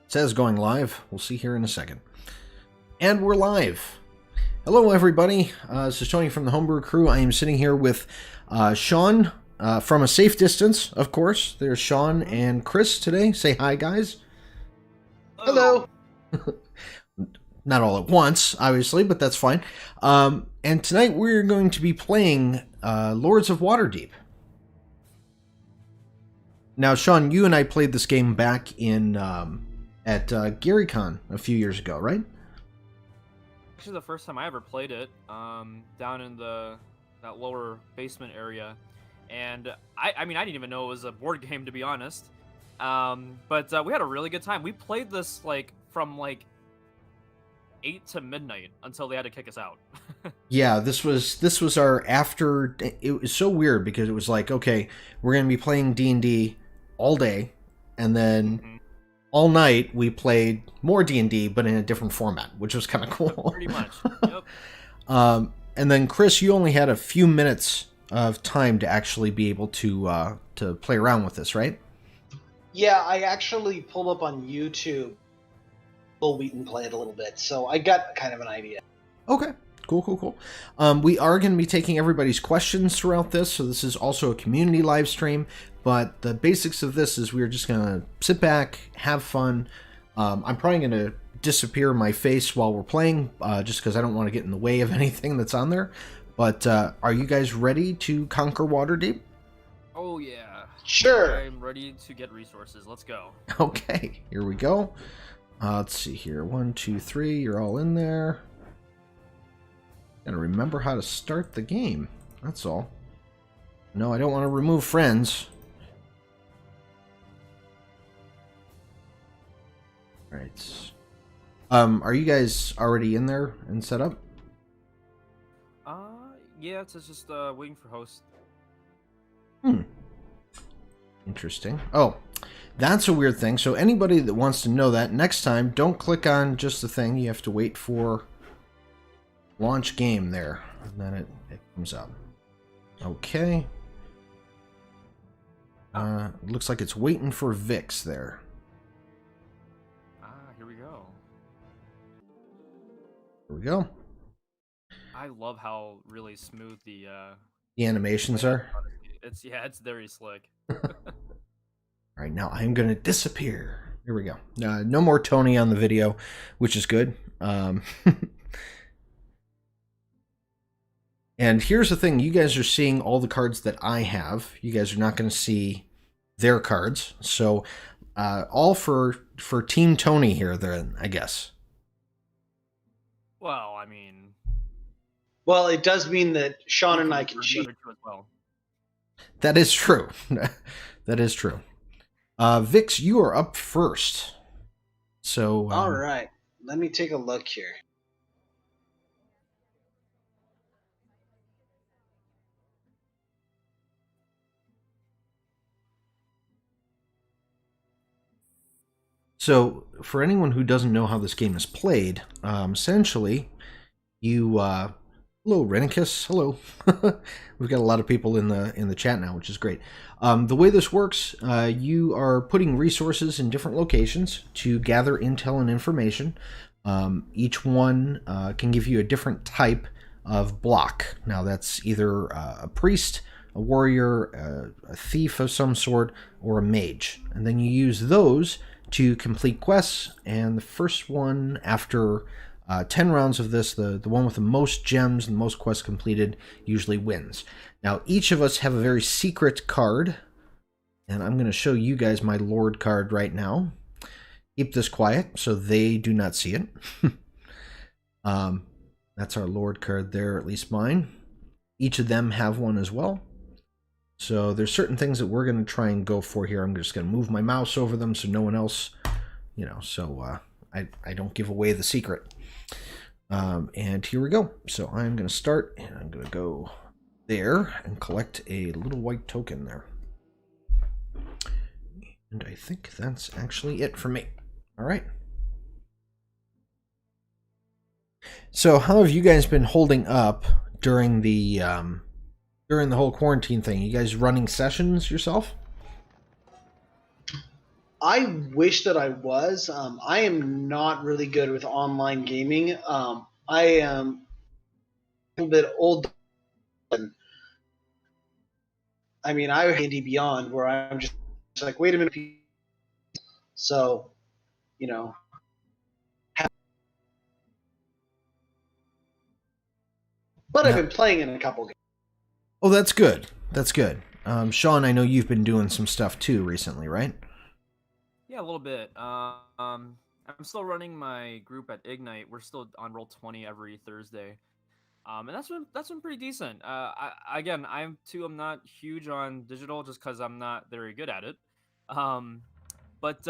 says going live. We'll see here in a second. And we're live. Hello, everybody. This is Tony from the Home Brew Crew. I am sitting here with Sean from a safe distance, of course. There's Sean and Chris today. Say hi, guys. Hello. Not all at once, obviously, but that's fine. And tonight we're going to be playing Lords of Waterdeep. Now, Sean, you and I played this game back in at GaryCon a few years ago, right? Actually, the first time I ever played it, down in that lower basement area, and I mean, I didn't even know it was a board game, to be honest. But we had a really good time. We played this from 8 to midnight until they had to kick us out. Yeah, this was our after. It was so weird because it was like, okay, we're gonna be playing D&D all day, and then all night we played more D&D, but in a different format, which was kind of cool. Pretty much. Yep. And then Chris, you only had a few minutes of time to actually be able to play around with this, right? Yeah, I actually pulled up on YouTube Will Wheaton play it a little bit, so I got kind of an idea. Okay, cool. We are going to be taking everybody's questions throughout this, so this is also a community live stream, but the basics of this is we're just going to sit back, have fun. I'm probably going to disappear my face while we're playing, just because I don't want to get in the way of anything that's on there. But are you guys ready to conquer Waterdeep? Oh, yeah. Sure. I'm ready to get resources. Let's go. Okay, here we go. Let's see here. 1, 2, 3. You're all in there. Gotta remember how to start the game. That's all. No, I don't want to remove friends. Right. Are you guys already in there and set up? Yeah, it's just waiting for host. Interesting. Oh, that's a weird thing. So anybody that wants to know that, next time, don't click on just the thing. You have to wait for launch game there, and then it comes up. Okay. Looks like it's waiting for Vix there. Here we go. Here we go. I love how really smooth the animations are. It's very slick. All right, now I'm going to disappear. Here we go. No more Tony on the video, which is good. And here's the thing. You guys are seeing all the cards that I have. You guys are not going to see their cards. So all for Team Tony here, then, I guess. Well, I mean... Well, it does mean that Sean and I can cheat. Well. That is true. That is true. Vix, you are up first. So. All right. Let me take a look here. So, for anyone who doesn't know how this game is played, essentially, you. Hello, Renicus. Hello. We've got a lot of people in the chat now, which is great. The way this works, you are putting resources in different locations to gather intel and information. Each one can give you a different type of block. Now, that's either a priest, a warrior, a thief of some sort, or a mage. And then you use those to complete quests, and the first one after 10 rounds of this, the one with the most gems and the most quests completed usually wins. Now, each of us have a very secret card, and I'm going to show you guys my Lord card right now. Keep this quiet so they do not see it. That's our Lord card there, at least mine. Each of them have one as well. So there's certain things that we're going to try and go for here. I'm just going to move my mouse over them so no one else, so I don't give away the secret. And here we go. So I'm going to start, and I'm going to go there and collect a little white token there. And I think that's actually it for me. All right. So how have you guys been holding up during the whole quarantine thing? You guys running sessions yourself? I wish that I was. I am not really good with online gaming. I am a little bit old. And I mean, I D&D Beyond, where I'm just like, wait a minute. So, you know, but I've Yeah. been playing in a couple games. Oh, that's good. That's good. Sean, I know you've been doing some stuff too recently, right? Yeah, a little bit. I'm still running my group at Ignite. We're still on Roll20 every Thursday. And that's been pretty decent. Again, I'm not huge on digital just because I'm not very good at it. Um, but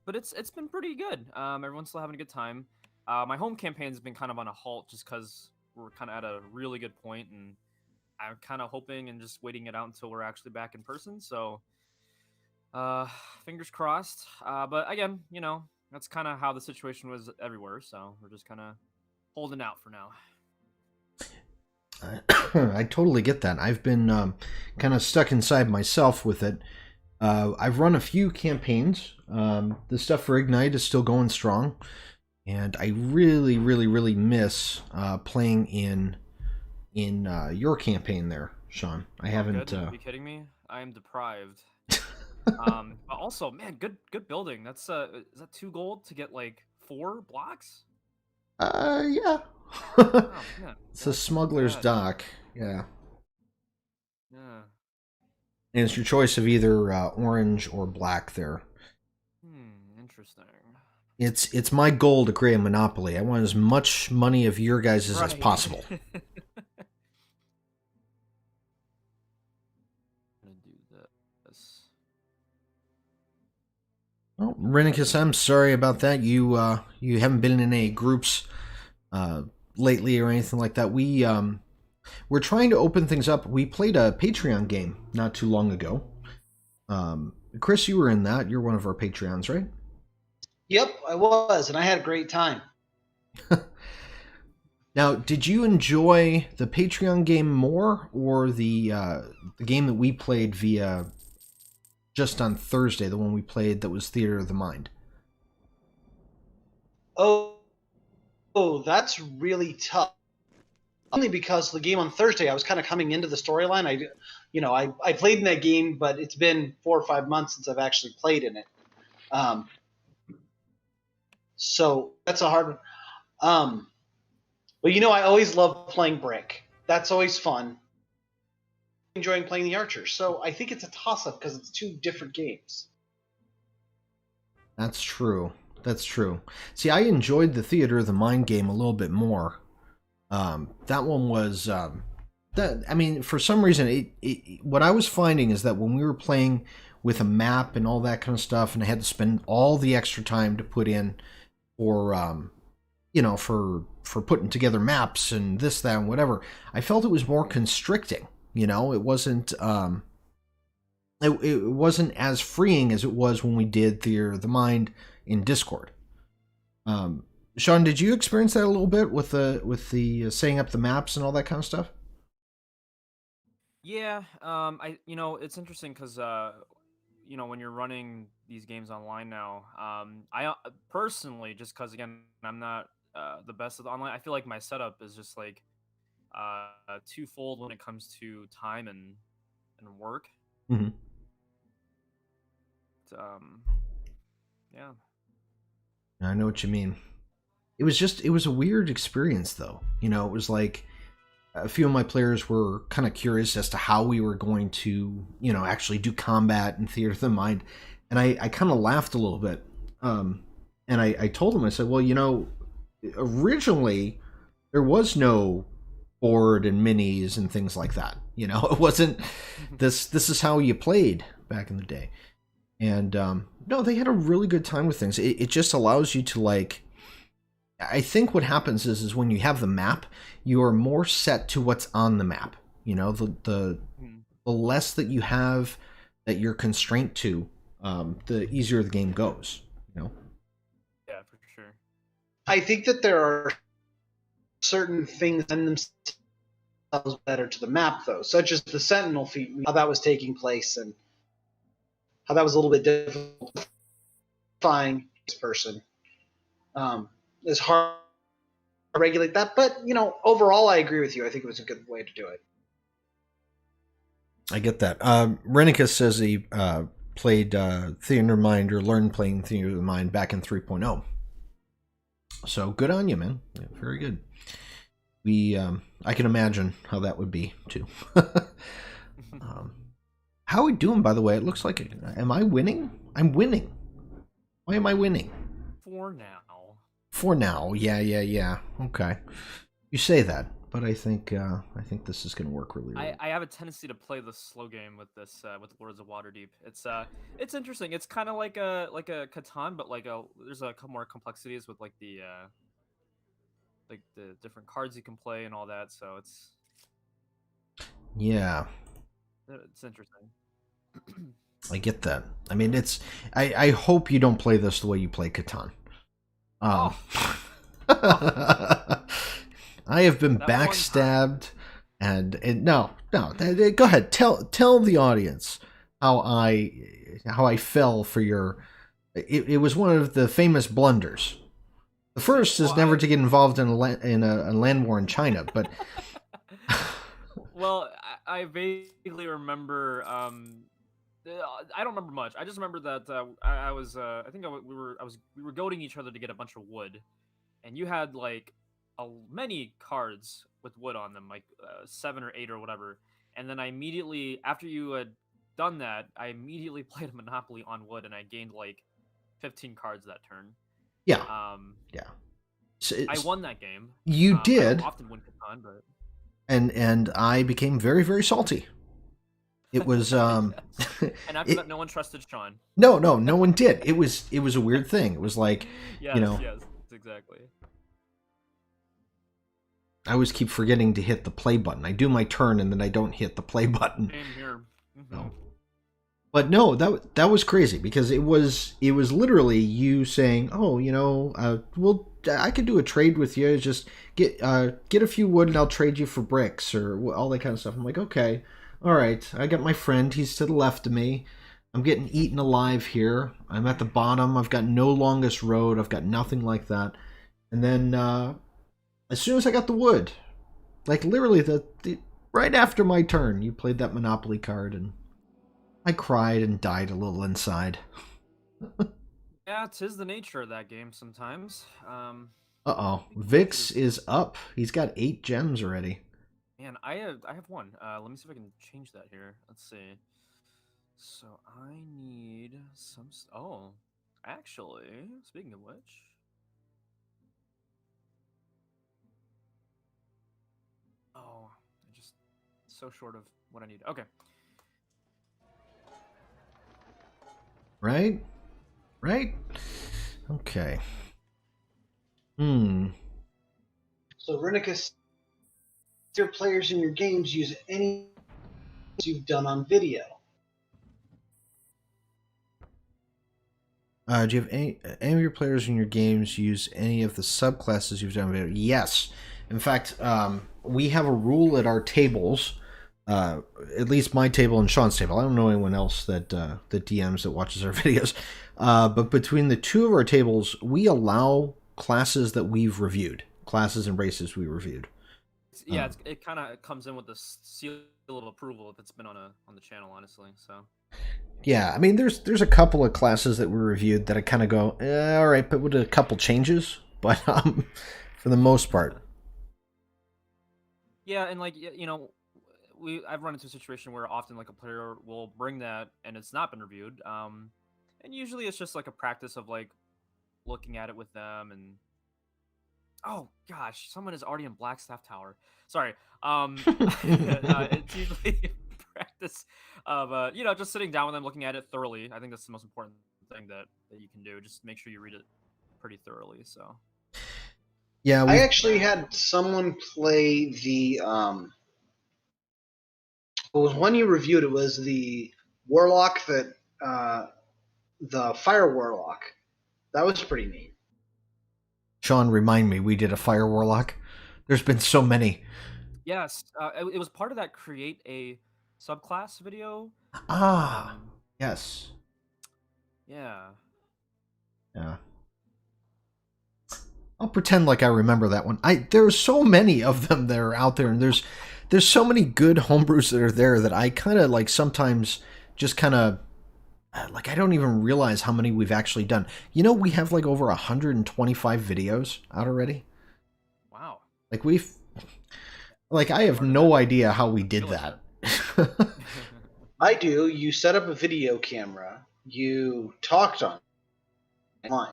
it's been pretty good. Everyone's still having a good time. My home campaign's been kind of on a halt just because we're kind of at a really good point, and I'm kind of hoping and just waiting it out until we're actually back in person. So, uh, fingers crossed. But again, that's kind of how the situation was everywhere. So we're just kind of holding out for now. I totally get that. I've been kind of stuck inside myself with it. I've run a few campaigns. The stuff for Ignite is still going strong, and I really, really, really miss playing in your campaign there, Sean. I haven't. Are you kidding me? I am deprived. But also, man, good building. That's is that 2 gold to get like 4 blocks? Yeah. Oh man, It's a that's smuggler's bad. dock. Yeah. Yeah. And it's your choice of either orange or black there. Interesting. It's my goal to create a monopoly. I want as much money of your guys' as Right. possible. Gonna do this. Well, Renicus, I'm sorry about that. You haven't been in any groups lately or anything like that. We're trying to open things up. We played a Patreon game not too long ago. Chris, you were in that. You're one of our Patreons, right? Yep, I was, and I had a great time. Now, did you enjoy the Patreon game more, or the game that we played via just on Thursday, the one we played that was Theater of the Mind? Oh, that's really tough. Only because the game on Thursday, I was kind of coming into the storyline. I played in that game, but it's been 4 or 5 months since I've actually played in it. So that's a hard one. But I always love playing Brick. That's always fun. Enjoying playing the Archers. So I think it's a toss-up because it's 2 different games. That's true. That's true. See, I enjoyed the Theater of the Mind game a little bit more. That one was that. I mean, for some reason, what I was finding is that when we were playing with a map and all that kind of stuff, and I had to spend all the extra time to put in for for putting together maps and this, that, and whatever, I felt it was more constricting. It wasn't it wasn't as freeing as it was when we did Theater of the Mind in Discord. Sean, did you experience that a little bit with the setting up the maps and all that kind of stuff? Yeah. It's interesting because when you're running these games online now, I personally, just because again I'm not the best at the online, I feel like my setup is just like twofold when it comes to time and work. Mm-hmm. Yeah. I know what you mean. It was a weird experience though. It was like a few of my players were kind of curious as to how we were going to, actually do combat and Theater of the Mind. And I kind of laughed a little bit. And I told them, I said, well, originally there was no board and minis and things like that. It wasn't this is how you played back in the day. And no, they had a really good time with things. It just allows you to I think what happens is when you have the map, you are more set to what's on the map. The less that you have that you're constrained to, the easier the game goes. Yeah, for sure. I think that there are certain things in themselves better to the map, though, such as the Sentinel feat, how that was taking place, and how that was a little bit difficult. fine person. It's hard to regulate that, but overall, I agree with you. I think it was a good way to do it. I get that. Renicus says he played Theater of Mind or learned playing Theater of the Mind back in 3.0. So good on you, man. Yeah, very good. I can imagine how that would be too. How are we doing, by the way? It looks like, am I winning? I'm winning. Why am I winning? For now. For now, yeah. Okay, you say that, but I think this is going to work really well. I have a tendency to play the slow game with this with Lords of Waterdeep. It's interesting. It's kind of like a Catan, but there's a couple more complexities with the different cards you can play and all that. So it's interesting. I get that. I mean, I hope you don't play this the way you play Catan. I have been backstabbed, and no. Go ahead. Tell the audience how I fell for your. It was one of the famous blunders. The first is never to get involved in a land war in China, but. Well, I vaguely remember. I don't remember much. I just remember that we were goading each other to get a bunch of wood, and you had many cards with wood on them, 7 or 8 or whatever. And then I immediately, after you had done that, I immediately played a Monopoly on wood, and I gained 15 cards that turn. Yeah. Yeah. I won that game. You did. I don't often win Catan, but. And I became very, very salty. It was and after that, no one trusted Sean. No one did. It was a weird thing. It was like, yes, exactly. I always keep forgetting to hit the play button. I do my turn and then I don't hit the play button. Same here. Mm-hmm. No. But no, that was crazy because it was literally you saying, "Oh, I could do a trade with you. Just get a few wood and I'll trade you for bricks or all that kind of stuff." I'm like, "Okay, all right. I got my friend. He's to the left of me. I'm getting eaten alive here. I'm at the bottom. I've got no longest road. I've got nothing like that." And then as soon as I got the wood, literally right after my turn, you played that Monopoly card and I cried and died a little inside. Yeah, 'tis the nature of that game sometimes. Uh-oh. Vix is up. He's got 8 gems already. Man, I have one. Let me see if I can change that here. Let's see. So I need some. Oh, actually, speaking of which. Oh, I'm just so short of what I need. Okay. Right? Okay. So, Renicus, your players in your games use any you've done on video. Do you have any of your players in your games use any of the subclasses you've done on video? Yes. In fact, we have a rule at our tables. At least my table and Sean's table. I don't know anyone else that DMs that watches our videos. But between the two of our tables, we allow classes that we've reviewed, classes and races we reviewed. Yeah, it kind of comes in with the seal of approval if it's been on the channel, honestly. So. Yeah, I mean, there's a couple of classes that we reviewed that I kind of go, all right, but with a couple changes. But for the most part. Yeah, and I've run into a situation where often a player will bring that and it's not been reviewed, and usually it's just a practice of looking at it with them and oh gosh, someone is already in Blackstaff Tower. Sorry, it's usually practice of just sitting down with them, looking at it thoroughly. I think that's the most important thing that you can do. Just make sure you read it pretty thoroughly. So yeah, I actually had someone play the It was one you reviewed. It was the Warlock the Fire Warlock. That was pretty neat. Sean, remind me, we did a Fire Warlock. There's been so many. Yes, it was part of that create a subclass video. Yes. Yeah. Yeah. I'll pretend like I remember that one. There's so many of them that are out there, and there's so many good homebrews that are there that I kind of like sometimes just kind of like I don't even realize how many we've actually done. You know, we have like over 125 videos out already. Wow. Like I have no idea how we did that. I do. You set up a video camera. You talked online.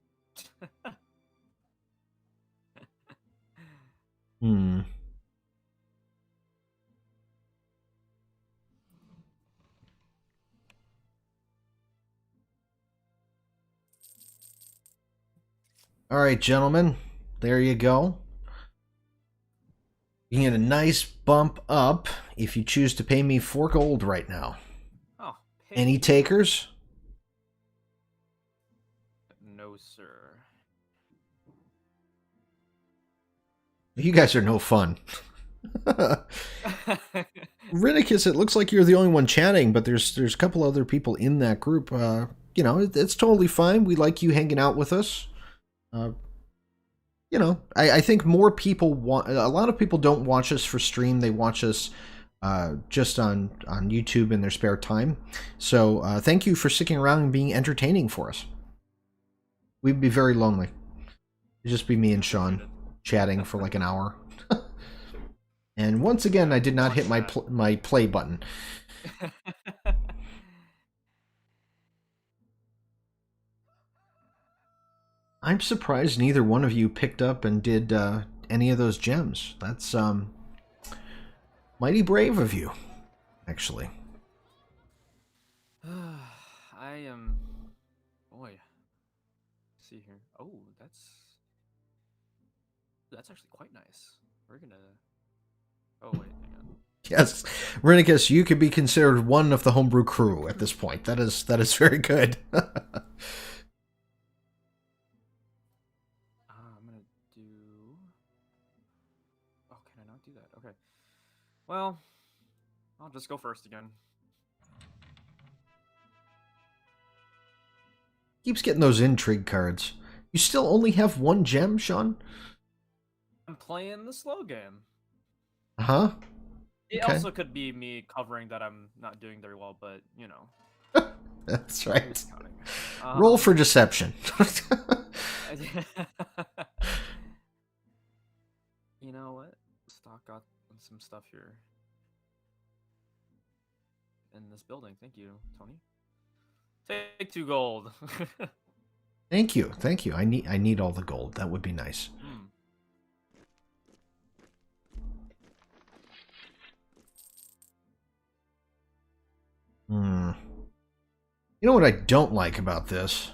Hmm. All right, gentlemen. There you go. You can get a nice bump up if you choose to pay me 4 gold right now. Oh, Any takers? No, sir. You guys are no fun. Ridicus, it looks like you're the only one chatting, but there's a couple other people in that group. You know, it's totally fine. We like you hanging out with us. You know, I think more people a lot of people don't watch us for stream. They watch us just on YouTube in their spare time. So thank you for sticking around and being entertaining for us. We'd be very lonely. It'd just be me and Sean chatting for like an hour. And once again, I did not hit my play button. I'm surprised neither one of you picked up and did any of those gems. That's mighty brave of you, actually. I am... Boy. Let's see here. Oh, that's actually quite nice. We're gonna... Oh, wait, hang on. Yes, Renicus, you could be considered one of the homebrew crew at this point. That is very good. I'm gonna do... Oh, can I not do that? Okay. Well, I'll just go first again. Keeps getting those intrigue cards. You still only have 1 gem, Sean? I'm playing the slow game. Uh-huh. It Okay. also could be me covering that I'm not doing very well, but, you know. That's right. Um, Roll for deception. You know what? Stock got some stuff here. In this building. Thank you, Tony. Take 2 gold. Thank you. I need all the gold. That would be nice. You know what I don't like about this?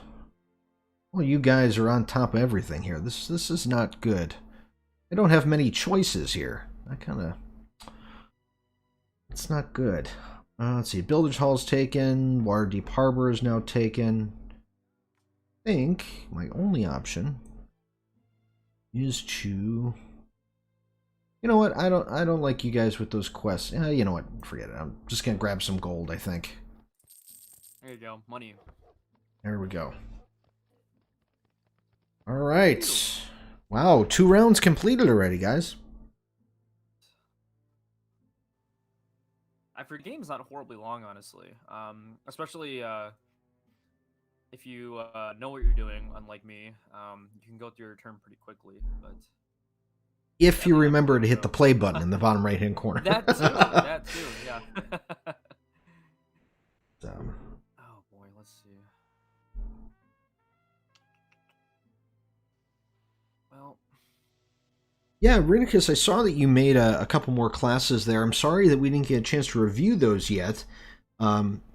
Well, you guys are on top of everything here. This is not good. I don't have many choices here. It's not good. Let's see. Builders Hall's taken. Waterdeep Harbor is now taken. I think my only option is to... You know what? I don't like you guys with those quests. You know what? Forget it. I'm just gonna grab some gold, I think. There you go. Money. There we go. Alright. Wow, 2 rounds completed already, guys. For game's not horribly long, honestly. Especially if you know what you're doing, unlike me. You can go through your turn pretty quickly, but... If you remember to hit the play button in the bottom right-hand corner. That too, yeah. Oh boy, let's see. Well... Yeah, Renicus, I saw that you made a couple more classes there. I'm sorry that we didn't get a chance to review those yet.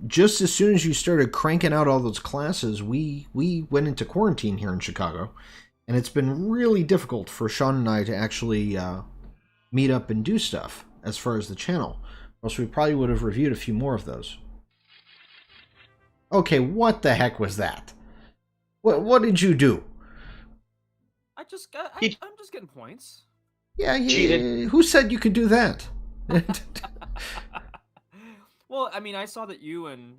Just as soon as you started cranking out all those classes, we went into quarantine here in Chicago. And it's been really difficult for Sean and I to actually meet up and do stuff as far as the channel. Or else we probably would have reviewed a few more of those. Okay, what the heck was that? What did you do? I'm just getting points. Yeah, Cheated. Who said you could do that? Well, I mean, I saw that you and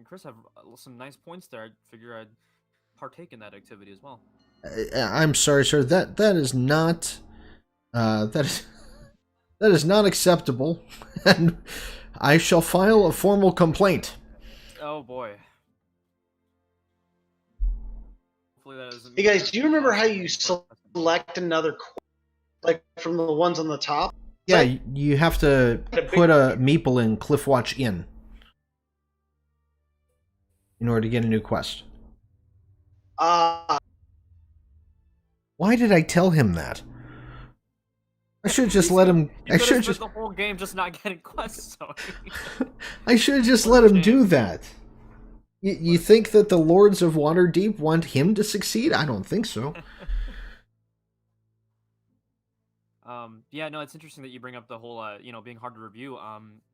Chris have some nice points there. I figure I'd partake in that activity as well. I'm sorry, sir. That is not that is not acceptable, and I shall file a formal complaint. Oh boy. Hopefully that doesn't Hey mean guys, that do you remember how possible you for- select another quest, like from the ones on the top? Yeah, Like, you have to put a meeple in Cliffwatch Inn in order to get a new quest. uh, Why did I tell him that? I should have just let him. I should have just. the whole game just not getting quests. So. I should have just let him do that. You think that the Lords of Waterdeep want him to succeed? I don't think so. Yeah, no, it's interesting that you bring up the whole, being hard to review.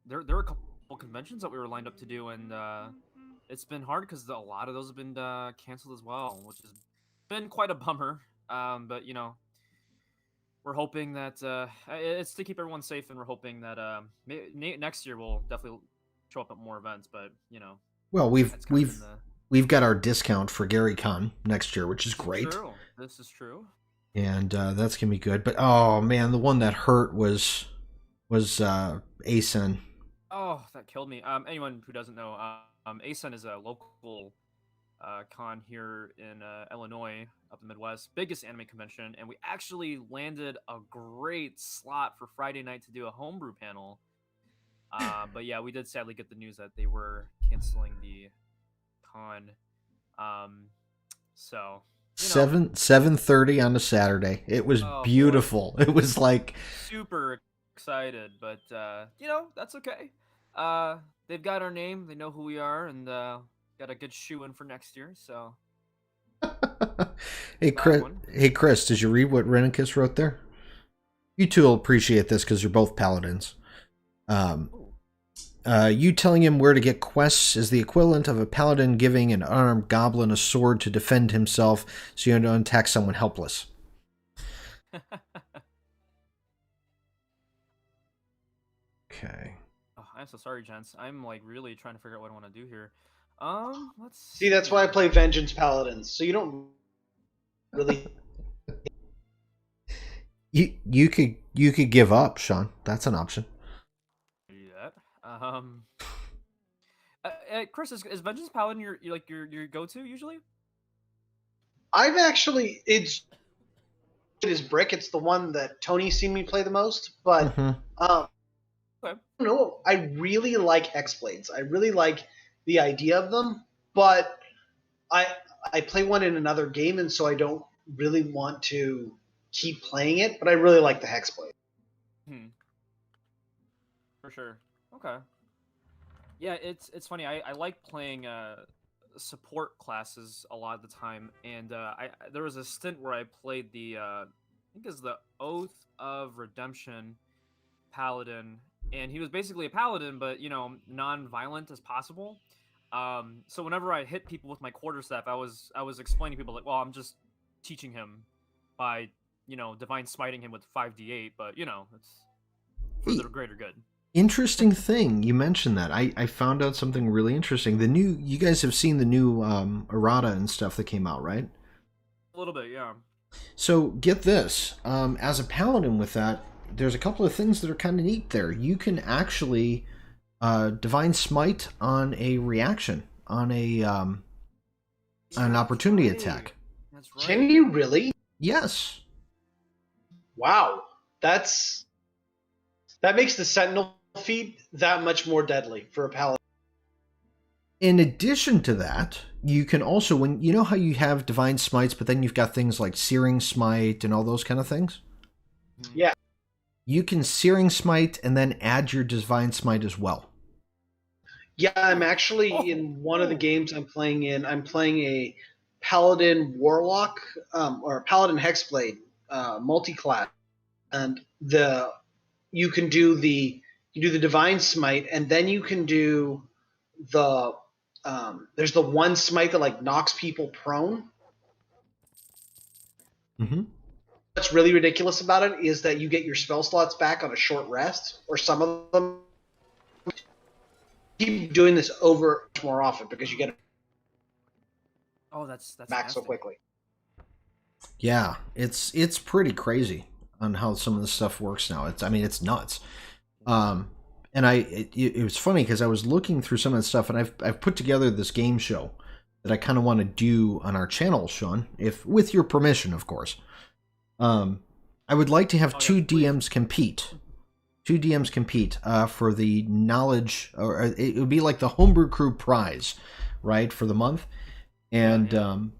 There were a couple conventions that we were lined up to do, and it's been hard because a lot of those have been canceled as well, which has been quite a bummer. But we're hoping that it's to keep everyone safe, and we're hoping that next year we'll definitely show up at more events. But well, that's kind of we've got our discount for GaryCon next year, which is great. True. This is true. And that's gonna be good. But oh man, the one that hurt was ASEN. Oh, that killed me. Anyone who doesn't know, ASEN is a local con here in Illinois, up in the Midwest, biggest anime convention, and we actually landed a great slot for Friday night to do a homebrew panel. But yeah, we did sadly get the news that they were canceling the con. So. 7:30 on a Saturday. It was beautiful. Boy. It was like super excited, but that's okay. They've got our name, they know who we are, and got a good shoe in for next year. So, hey Chris, did you read what Renicus wrote there? You two will appreciate this because you're both paladins. You telling him where to get quests is the equivalent of a paladin giving an unarmed goblin a sword to defend himself so you don't attack someone helpless. Okay. Oh, I'm so sorry, gents. I'm like really trying to figure out what I want to do here. Let's see. That's why I play Vengeance Paladins, so you don't really. You could give up, Sean. That's an option. Chris, is Vengeance Paladin your go-to usually? I've actually it is Brick. It's the one that Tony's seen me play the most. But Okay. I don't know. I really like Hexblades. I really like the idea of them, but I play one in another game, and so I don't really want to keep playing it. But I really like the Hexblade. For sure. Okay. Yeah, it's funny. I like playing support classes a lot of the time, and there was a stint where I played the I think it's the Oath of Redemption paladin, and he was basically a paladin, but non-violent as possible. So whenever I hit people with my quarterstaff, I was explaining to people like, well, I'm just teaching him by divine smiting him with 5d8, but it's for the greater good. Interesting thing you mentioned that. I found out something really interesting. You guys have seen the new errata and stuff that came out, right? A little bit, yeah. So get this, as a paladin with that, there's a couple of things that are kind of neat there. You can actually divine smite on a reaction, on an opportunity attack. That's right. Can you really? Yes. Wow, that makes the Sentinel feat that much more deadly for a paladin. In addition to that, you can also, when you know how you have divine smites, but then you've got things like searing smite and all those kind of things. Yeah. You can searing smite and then add your divine smite as well. Yeah, I'm actually in one of the games I'm playing in. I'm playing a paladin warlock or a paladin hexblade multi-class, and you do the divine smite, and then you can do the there's the one smite that like knocks people prone. Mm-hmm. What's really ridiculous about it is that you get your spell slots back on a short rest, or some of them. Keep doing this over more often because you get. Oh, that's back so nasty. quickly. Yeah, it's pretty crazy on how some of this stuff works now. It's nuts. And it was funny because I was looking through some of the stuff, and I've put together this game show that I kind of want to do on our channel, Sean, if with your permission, of course. I would like to have two DMs compete. Two DMs compete for the knowledge, or it would be like the Home Brew Crew prize, right, for the month. And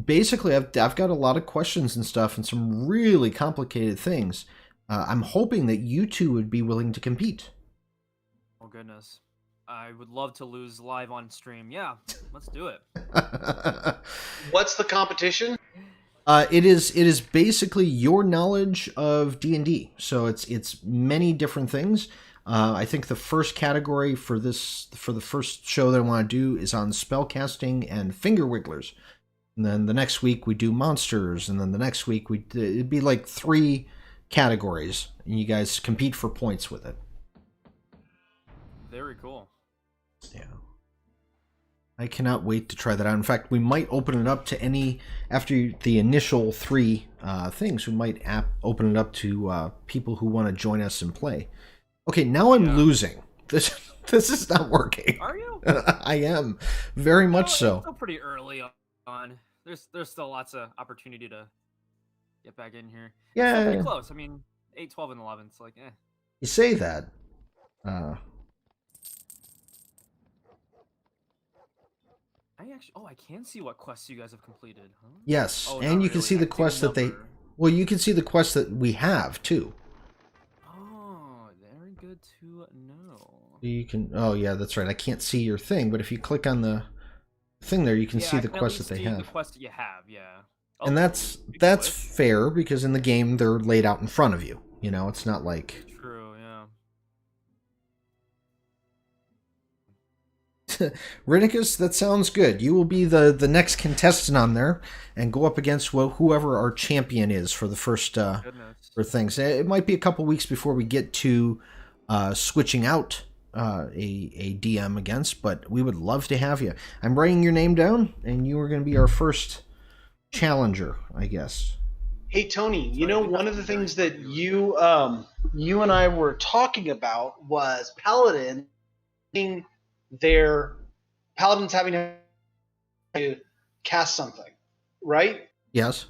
basically, I've got a lot of questions and stuff, and some really complicated things. I'm hoping that you two would be willing to compete. Oh goodness, I would love to lose live on stream. Yeah, let's do it. What's the competition? It is basically your knowledge of D&D. So it's many different things. I think the first category for the first show that I want to do is on spellcasting and finger wigglers. And then the next week we do monsters, and then the next week it'd be like 3 categories, and you guys compete for points with it. Very cool. Yeah. I cannot wait to try that out. In fact, we might open it up to after the initial 3 things, we might open it up to people who want to join us and play. Okay, now I'm losing. This is not working. Are you? I am. Very much so. It's still pretty early on. There's still lots of opportunity to get back in here. Yeah. It's pretty close. I mean, 8, 12, and 11. It's like, eh. You say that. I can see what quests you guys have completed, huh? Yes, Oh, and not you can really. see I the see quests that they... number. Well, you can see the quests that we have, too. Oh, very good to know. You can... Oh, yeah, that's right. I can't see your thing, but if you click on the thing there, you can see the quests that they have. The quests that you have, yeah. And that's fair, because in the game, they're laid out in front of you. You know, it's not like... True, yeah. Rinikus, that sounds good. You will be the next contestant on there and go up against whoever our champion is for the first for things. It might be a couple weeks before we get to switching out a DM against, but we would love to have you. I'm writing your name down, and you are going to be our first challenger, I guess. Hey Tony, you know, one of the things that you and I were talking about was paladins having to cast something, right? Yes.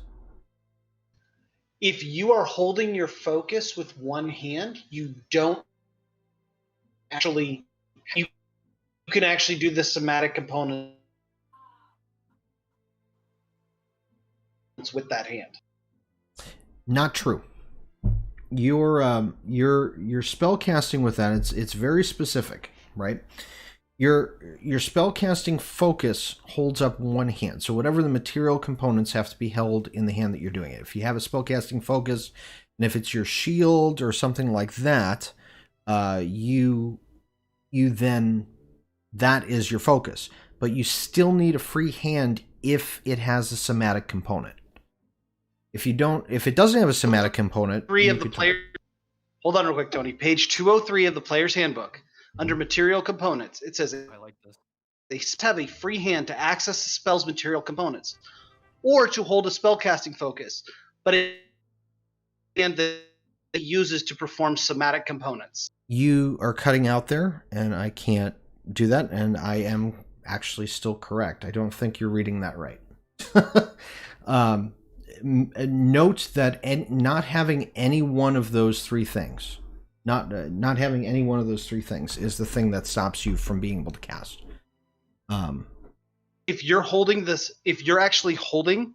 If you are holding your focus with one hand, you don't actually you can actually do the somatic component with that hand. Not true. Your spell casting with that, it's very specific, right? Your spellcasting focus holds up one hand. So whatever the material components have to be held in the hand that you're doing it. If you have a spellcasting focus, and if it's your shield or something like that, you then that is your focus. But you still need a free hand if it has a somatic component. If it doesn't have a somatic component, Hold on real quick, Tony. Page 203 of the player's handbook. Under material components, it says I like this. They have a free hand to access the spell's material components, or to hold a spellcasting focus, but it uses to perform somatic components. You are cutting out there, and I can't do that, and I am actually still correct. I don't think you're reading that right. Note that not having any one of those 3 things. Not having any one of those 3 things is the thing that stops you from being able to cast. If you're actually holding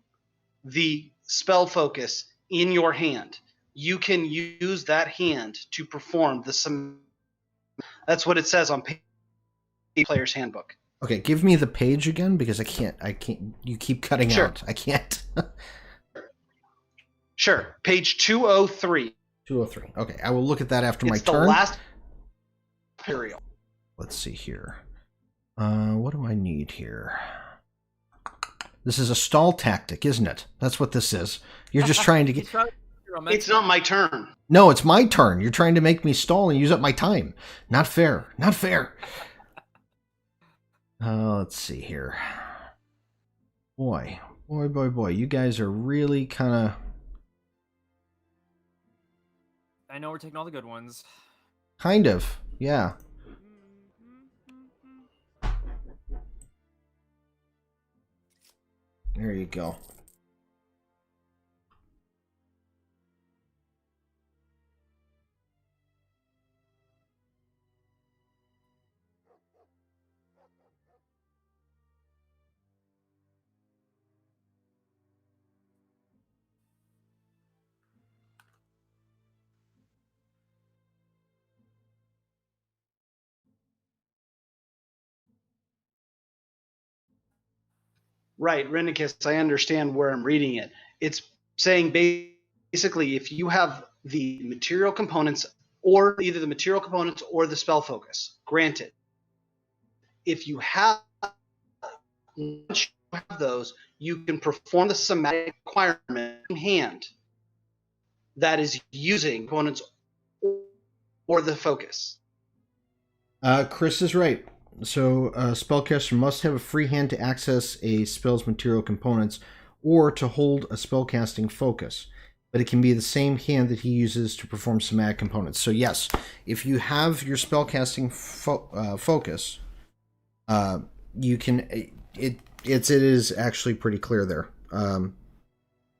the spell focus in your hand, you can use that hand to perform that's what it says on player's handbook. Okay, give me the page again, because I can't. You keep cutting out. I can't. Sure. Page 203. 203. Okay, I will look at that after my It's the turn. last material. Let's see here. What do I need here? This is a stall tactic, isn't it? That's what this is. You're just trying to get... It's not my turn. No, it's my turn. You're trying to make me stall and use up my time. Not fair. Not fair. Let's see here. Boy, boy, boy, boy. You guys are really kind of... I know we're taking all the good ones. Kind of, yeah. There you go. Right, Renicus, I understand where I'm reading it. It's saying basically if you have the material components or either the material components or the spell focus, granted, if you have once you have those, you can perform the somatic requirement in hand that is using components or the focus. Chris is right. So, a spellcaster must have a free hand to access a spell's material components or to hold a spellcasting focus. But it can be the same hand that he uses to perform somatic components. So, yes, if you have your spellcasting focus, you can. It is actually pretty clear there.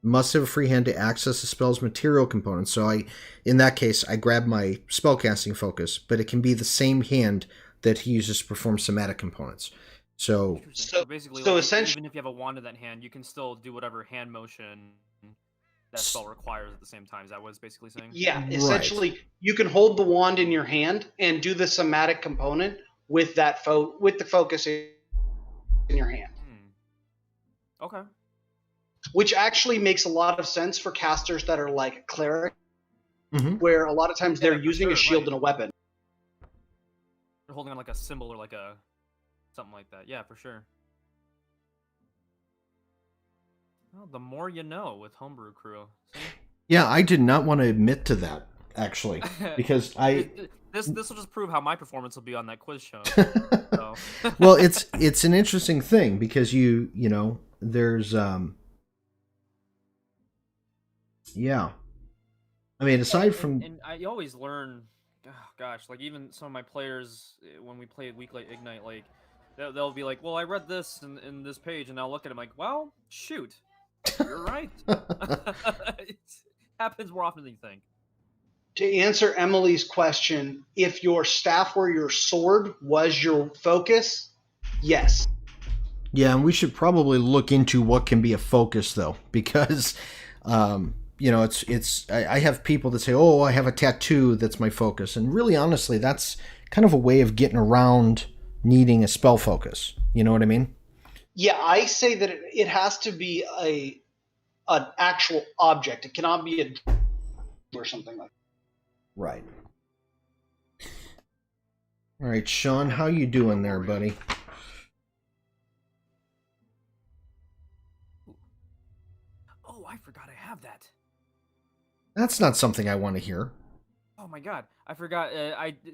Must have a free hand to access the spell's material components. So, in that case, I grab my spellcasting focus, but it can be the same hand that he uses to perform somatic components. So basically, so like, essentially, even if you have a wand in that hand, you can still do whatever hand motion that spell requires at the same time. Is that what it's basically saying? yeah, Right. essentially, you can hold the wand in your hand and do the somatic component with that with the focus in your hand. Okay. Which actually makes a lot of sense for casters that are like cleric, where a lot of times Yeah, they're for using a sure, shield right. and a weapon. They're holding on like a symbol or like a something like that. Yeah, for sure. Well, the more you know with Home Brew Crew. See? yeah, I did not want to admit to that actually because this will just prove how my performance will be on that quiz show. So. Well, it's an interesting thing because you know there's yeah. I mean, aside from and I always learn, oh, gosh, like even some of my players when we play Weekly Ignite, like they'll be like, "Well, I read this in this page," and I'll look at it, I'm like, "Well, shoot, you're right." It happens more often than you think. To answer Emily's question, if your staff or your sword was your focus, yes. yeah, and we should probably look into what can be a focus though, because you know, I have people that say, "Oh, I have a tattoo that's my focus," and really, honestly, that's kind of a way of getting around needing a spell focus. You know what I mean? Yeah, I say that it has to be an actual object. It cannot be a or something like that. Right. All right, Sean, how you doing there, buddy? Oh, I forgot I have that. That's not something I want to hear. Oh my god, I forgot.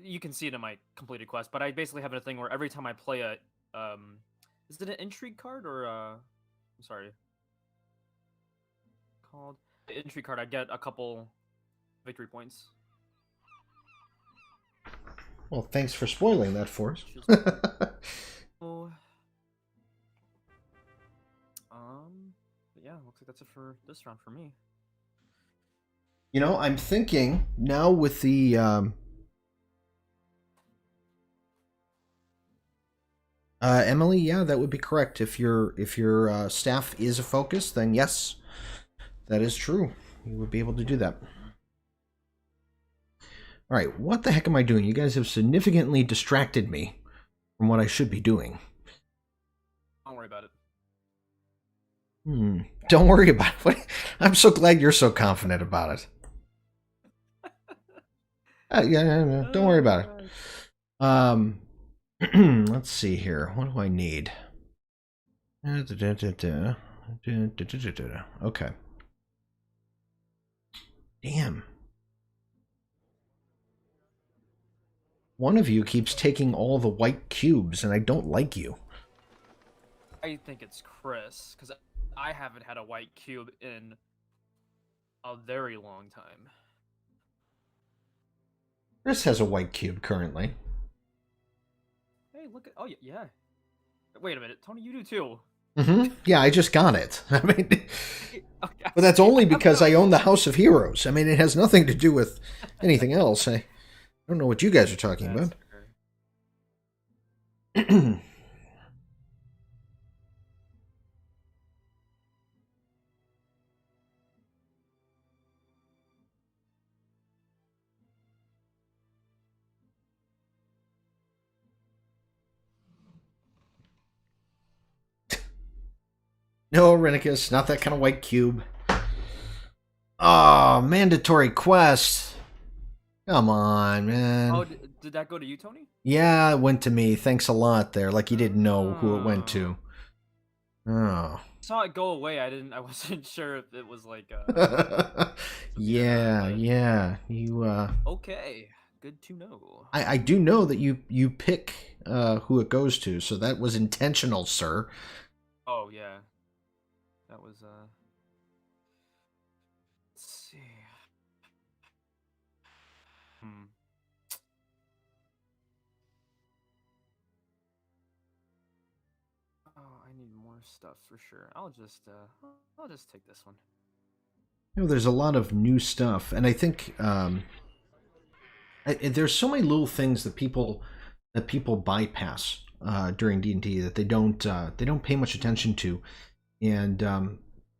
You can see it in my completed quest, but I basically have a thing where every time I play a is it an intrigue card or I'm sorry, called intrigue card, I get a couple victory points. Well, thanks for spoiling that for us. Oh, but yeah, looks like that's it for this round for me. You know, I'm thinking now with the Emily, yeah, that would be correct. If your staff is a focus, then yes, that is true. You would be able to do that. All right, what the heck am I doing? You guys have significantly distracted me from what I should be doing. Don't worry about it. Don't worry about it. I'm so glad you're so confident about it. Yeah, don't worry about it. Let's see here. What do I need? Okay. Damn. One of you keeps taking all the white cubes, and I don't like you. I think it's Chris, because I haven't had a white cube in a very long time. Chris has a white cube currently. Hey, look at... Oh, yeah. Wait a minute. Tony, you do too. Yeah, I just got it. I mean, Okay. but that's only because I own the House of Heroes. I mean, it has nothing to do with anything else. I don't know what you guys are talking about. No, Renicus, not that kind of white cube. Oh, mandatory quest. Come on, man. Oh, did that go to you, Tony? Yeah, it went to me. Thanks a lot there. Like you didn't know who it went to. Oh. I saw it go away. I wasn't sure if it was like yeah. You Okay. Good to know. I do know that you pick who it goes to, so that was intentional, sir. Oh yeah. That was let's see. Oh, I need more stuff for sure. I'll just take this one. You know, there's a lot of new stuff, and I think there's so many little things that people bypass during D&D that they don't pay much attention to, and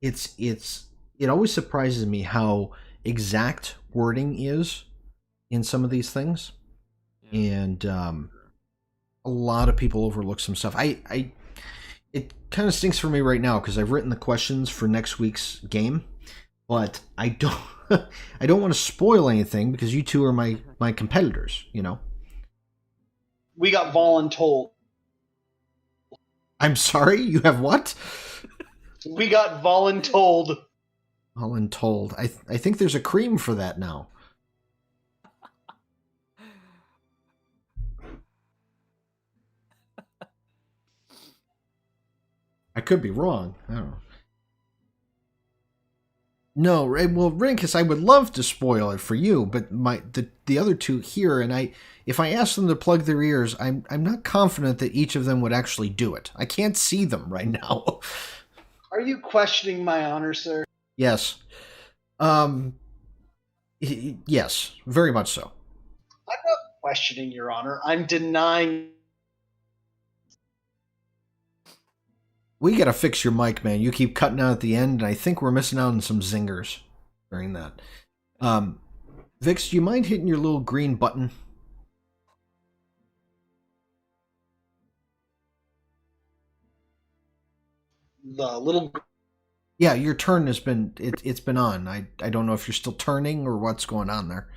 it always surprises me how exact wording is in some of these things, and a lot of people overlook some stuff. It kind of stinks for me right now because I've written the questions for next week's game, but I don't want to spoil anything because you two are my competitors, you know. We got voluntold. I'm sorry, you have what? We got voluntold. Voluntold. I think there's a cream for that now. I could be wrong. I don't know. No, well, Rinkus, I would love to spoil it for you, but the other two here, and if I ask them to plug their ears, I'm not confident that each of them would actually do it. I can't see them right now. Are you questioning my honor, sir? Yes. Yes, very much so. I'm not questioning your honor. I'm denying. We gotta fix your mic, man. You keep cutting out at the end, and I think we're missing out on some zingers during that. Vix, do you mind hitting your little green button? The little. Yeah, your turn has been it's been on. I don't know if you're still turning or what's going on there.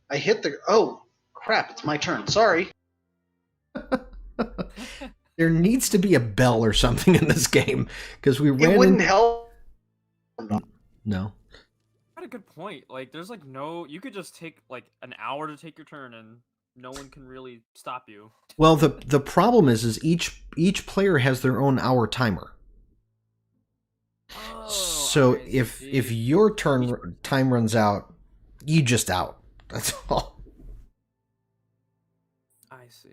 I hit the. Oh crap! It's my turn. Sorry. There needs to be a bell or something in this game because we ran. It wouldn't help. No. Got a good point. Like, there's like no. You could just take like an hour to take your turn, and no one can really stop you. Well, the problem is each player has their own hour timer. Oh, So if your time runs out, you just out. That's all. I see.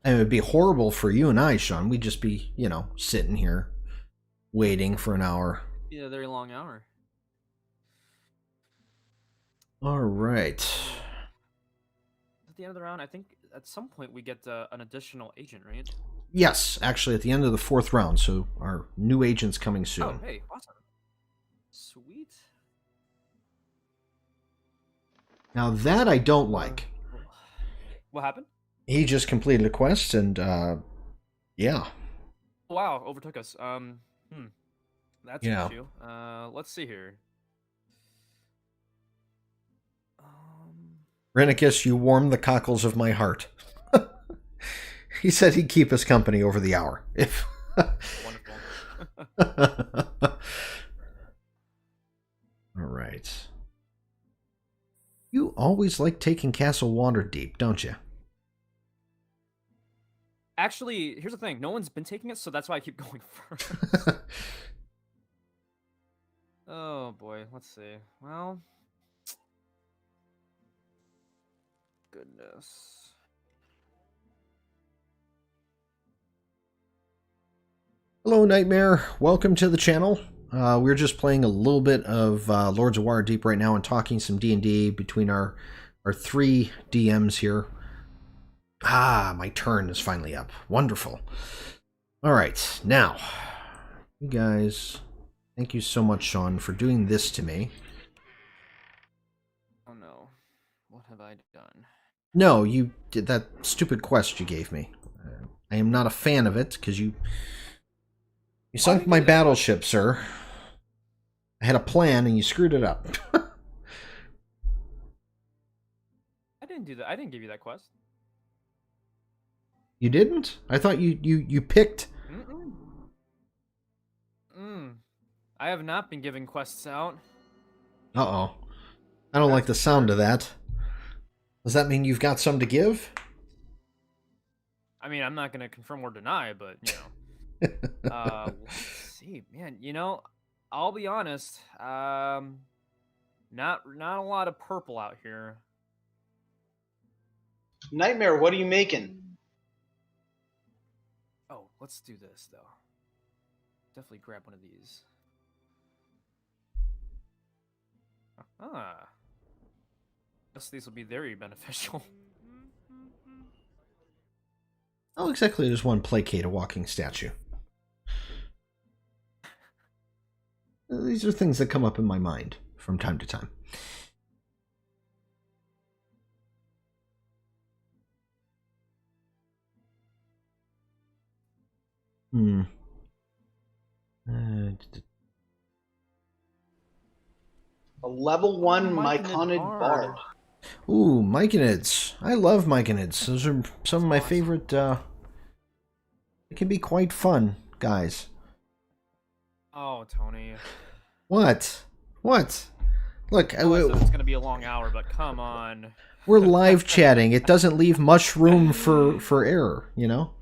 And it would be horrible for you and I, Sean. We'd just be, sitting here waiting for an hour. Yeah, a very long hour. All right. At the end of the round, I think at some point we get an additional agent, right? Yes, actually, at the end of the 4th round. So our new agent's coming soon. Oh, hey, awesome. Sweet. Now that I don't like. What happened? He just completed a quest, and yeah. Wow, overtook us. That's an issue. Let's see here. Renicus, you warmed the cockles of my heart. He said he'd keep us company over the hour. If Wonderful. All right. You always like taking Castle Waterdeep, don't you? actually, here's the thing. No one's been taking it, so that's why I keep going first. Oh boy, let's see. Well, goodness. Hello, Nightmare. Welcome to the channel. We're just playing a little bit of Lords of Waterdeep right now and talking some D&D between our three DMs here. Ah, my turn is finally up. Wonderful. All right, now, you guys, thank you so much, Sean, for doing this to me. Oh no, what have I done? No, you did that stupid quest you gave me. I am not a fan of it because you sunk my battleship, sir. I had a plan and you screwed it up. I didn't do that. I didn't give you that quest. You didn't? I thought you picked. I have not been giving quests out. Uh-oh. I don't like the sound of that. Does that mean you've got some to give? I mean, I'm not going to confirm or deny, but, you know. Let's see. Man, you know, I'll be honest. Not a lot of purple out here. Nightmare, what are you making? Oh, let's do this, though. Definitely grab one of these. Ah. Guess these will be very beneficial. How exactly does one placate a walking statue? These are things that come up in my mind from time to time. A level 1 Myconid Bard. Ooh, Myconids. I love Myconids. Those are some of my favorite. It can be quite fun, guys. Oh, Tony. What? What? Look, it's going to be a long hour, but come on. We're live chatting. It doesn't leave much room for error, you know?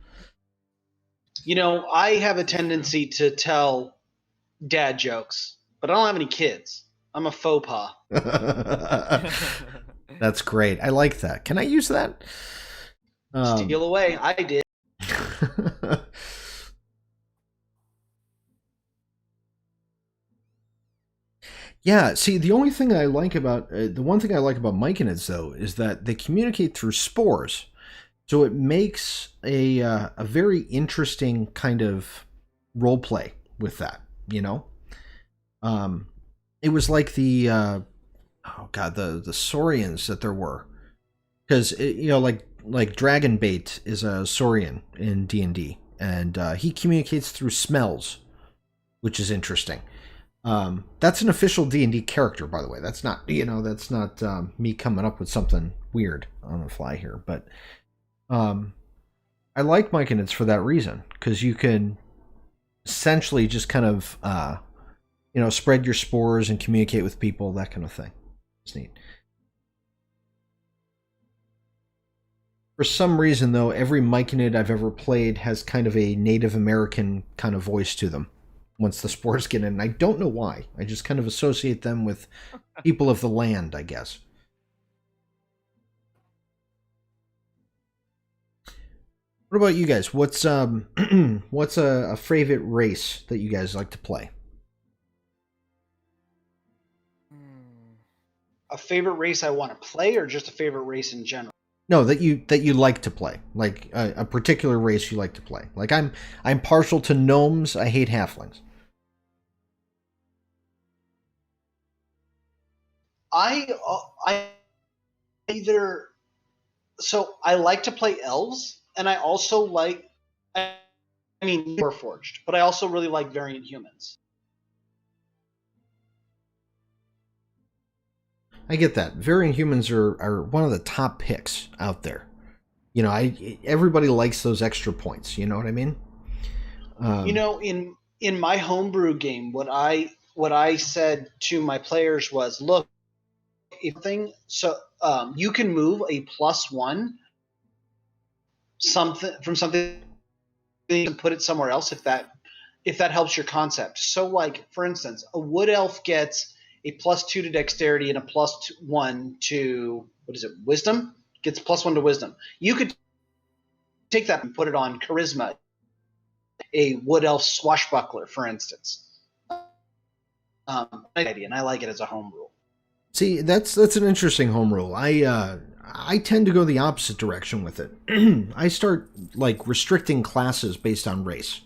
You know, I have a tendency to tell dad jokes, but I don't have any kids. I'm a faux pas. That's great. I like that. Can I use that? Steal away. I did. Yeah, see, the only thing I like about the one thing I like about Myconids though is that they communicate through spores, so it makes a very interesting kind of role play with that. You know, it was like the oh god, the Saurians that there were, because you know, like Dragonbait is a Saurian in D&D, and he communicates through smells, which is interesting. That's an official D&D character, by the way. That's not, you know, that's not me coming up with something weird on the fly here. But I like Myconids for that reason, because you can essentially just kind of, you know, spread your spores and communicate with people, that kind of thing. It's neat. For some reason, though, every Myconid I've ever played has kind of a Native American kind of voice to them once the spores get in. I don't know why. I just kind of associate them with people of the land, I guess. What about you guys? What's what's a favorite race that you guys like to play? A favorite race I want to play, or just a favorite race in general? No, that you like to play, like a particular race you like to play. Like I'm partial to gnomes. I hate halflings. I either, so I like to play elves, and I also like, I mean, Warforged, but I also really like variant humans. I get that. Variant humans are one of the top picks out there. You know, everybody likes those extra points. You know what I mean? You know, in my homebrew game, what I said to my players was, look, you can move a +1 something from something You can put it somewhere else if that helps your concept. So, like for instance, a wood elf gets a +2 to dexterity and a +1 to wisdom. Gets +1 to wisdom. You could take that and put it on charisma. A wood elf swashbuckler, for instance. Idea, and I like it as a home rule. See, that's an interesting home rule. I tend to go the opposite direction with it. I start like restricting classes based on race.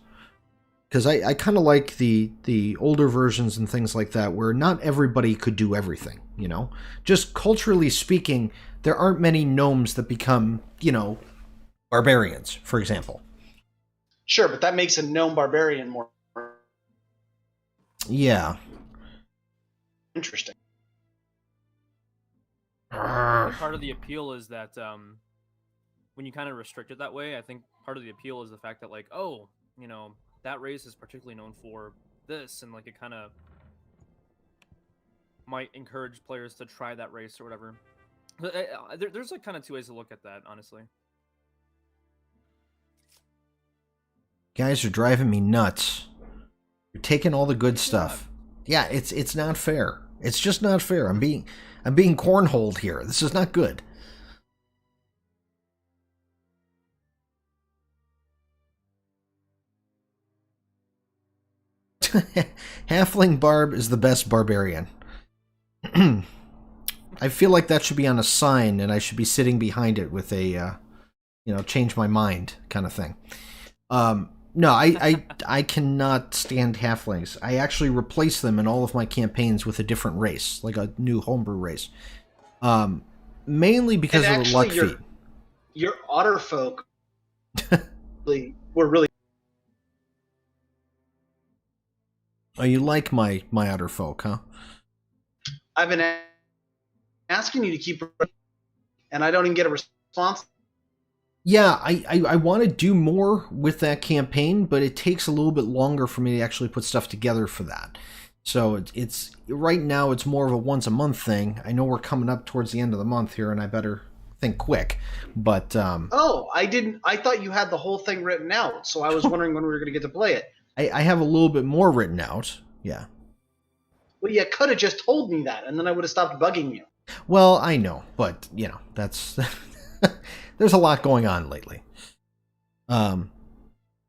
Because I kind of like the older versions and things like that where not everybody could do everything, you know? Just culturally speaking, there aren't many gnomes that become, you know, barbarians, for example. Sure, but that makes a gnome barbarian more Yeah. interesting. Part of the appeal is that when you kind of restrict it that way, I think part of the appeal is the fact that, like, oh, you know, that race is particularly known for this, and like it kind of might encourage players to try that race or whatever. There's like kind of two ways to look at that, honestly. Guys are driving me nuts. You're taking all the good stuff. Yeah, it's not fair. It's just not fair. I'm being cornholed here. This is not good. Halfling Barb is the best barbarian. I feel like that should be on a sign, and I should be sitting behind it with a, change my mind kind of thing. No, I cannot stand halflings. I actually replace them in all of my campaigns with a different race, like a new homebrew race. Mainly because of the luck feat. Your otter folk were really. Oh, you like my otter folk, huh? I've been asking you to keep, and I don't even get a response. Yeah, I want to do more with that campaign, but it takes a little bit longer for me to actually put stuff together for that. So it's right now it's more of a once a month thing. I know we're coming up towards the end of the month here, and I better think quick. But oh, I didn't. I thought you had the whole thing written out, so I was wondering when we were going to get to play it. I have a little bit more written out. Yeah. Well, you could have just told me that, and then I would have stopped bugging you. Well, I know, but that's there's a lot going on lately.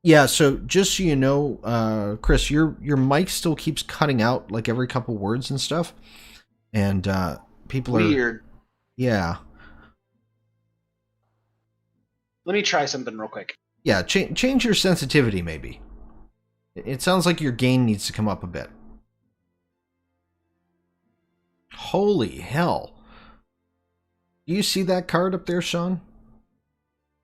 Yeah, so just so you know, Chris, your mic still keeps cutting out like every couple words and stuff. And people are weird. Yeah. Let me try something real quick. Yeah, change your sensitivity maybe. It sounds like your gain needs to come up a bit. Holy hell. Do you see that card up there, Sean?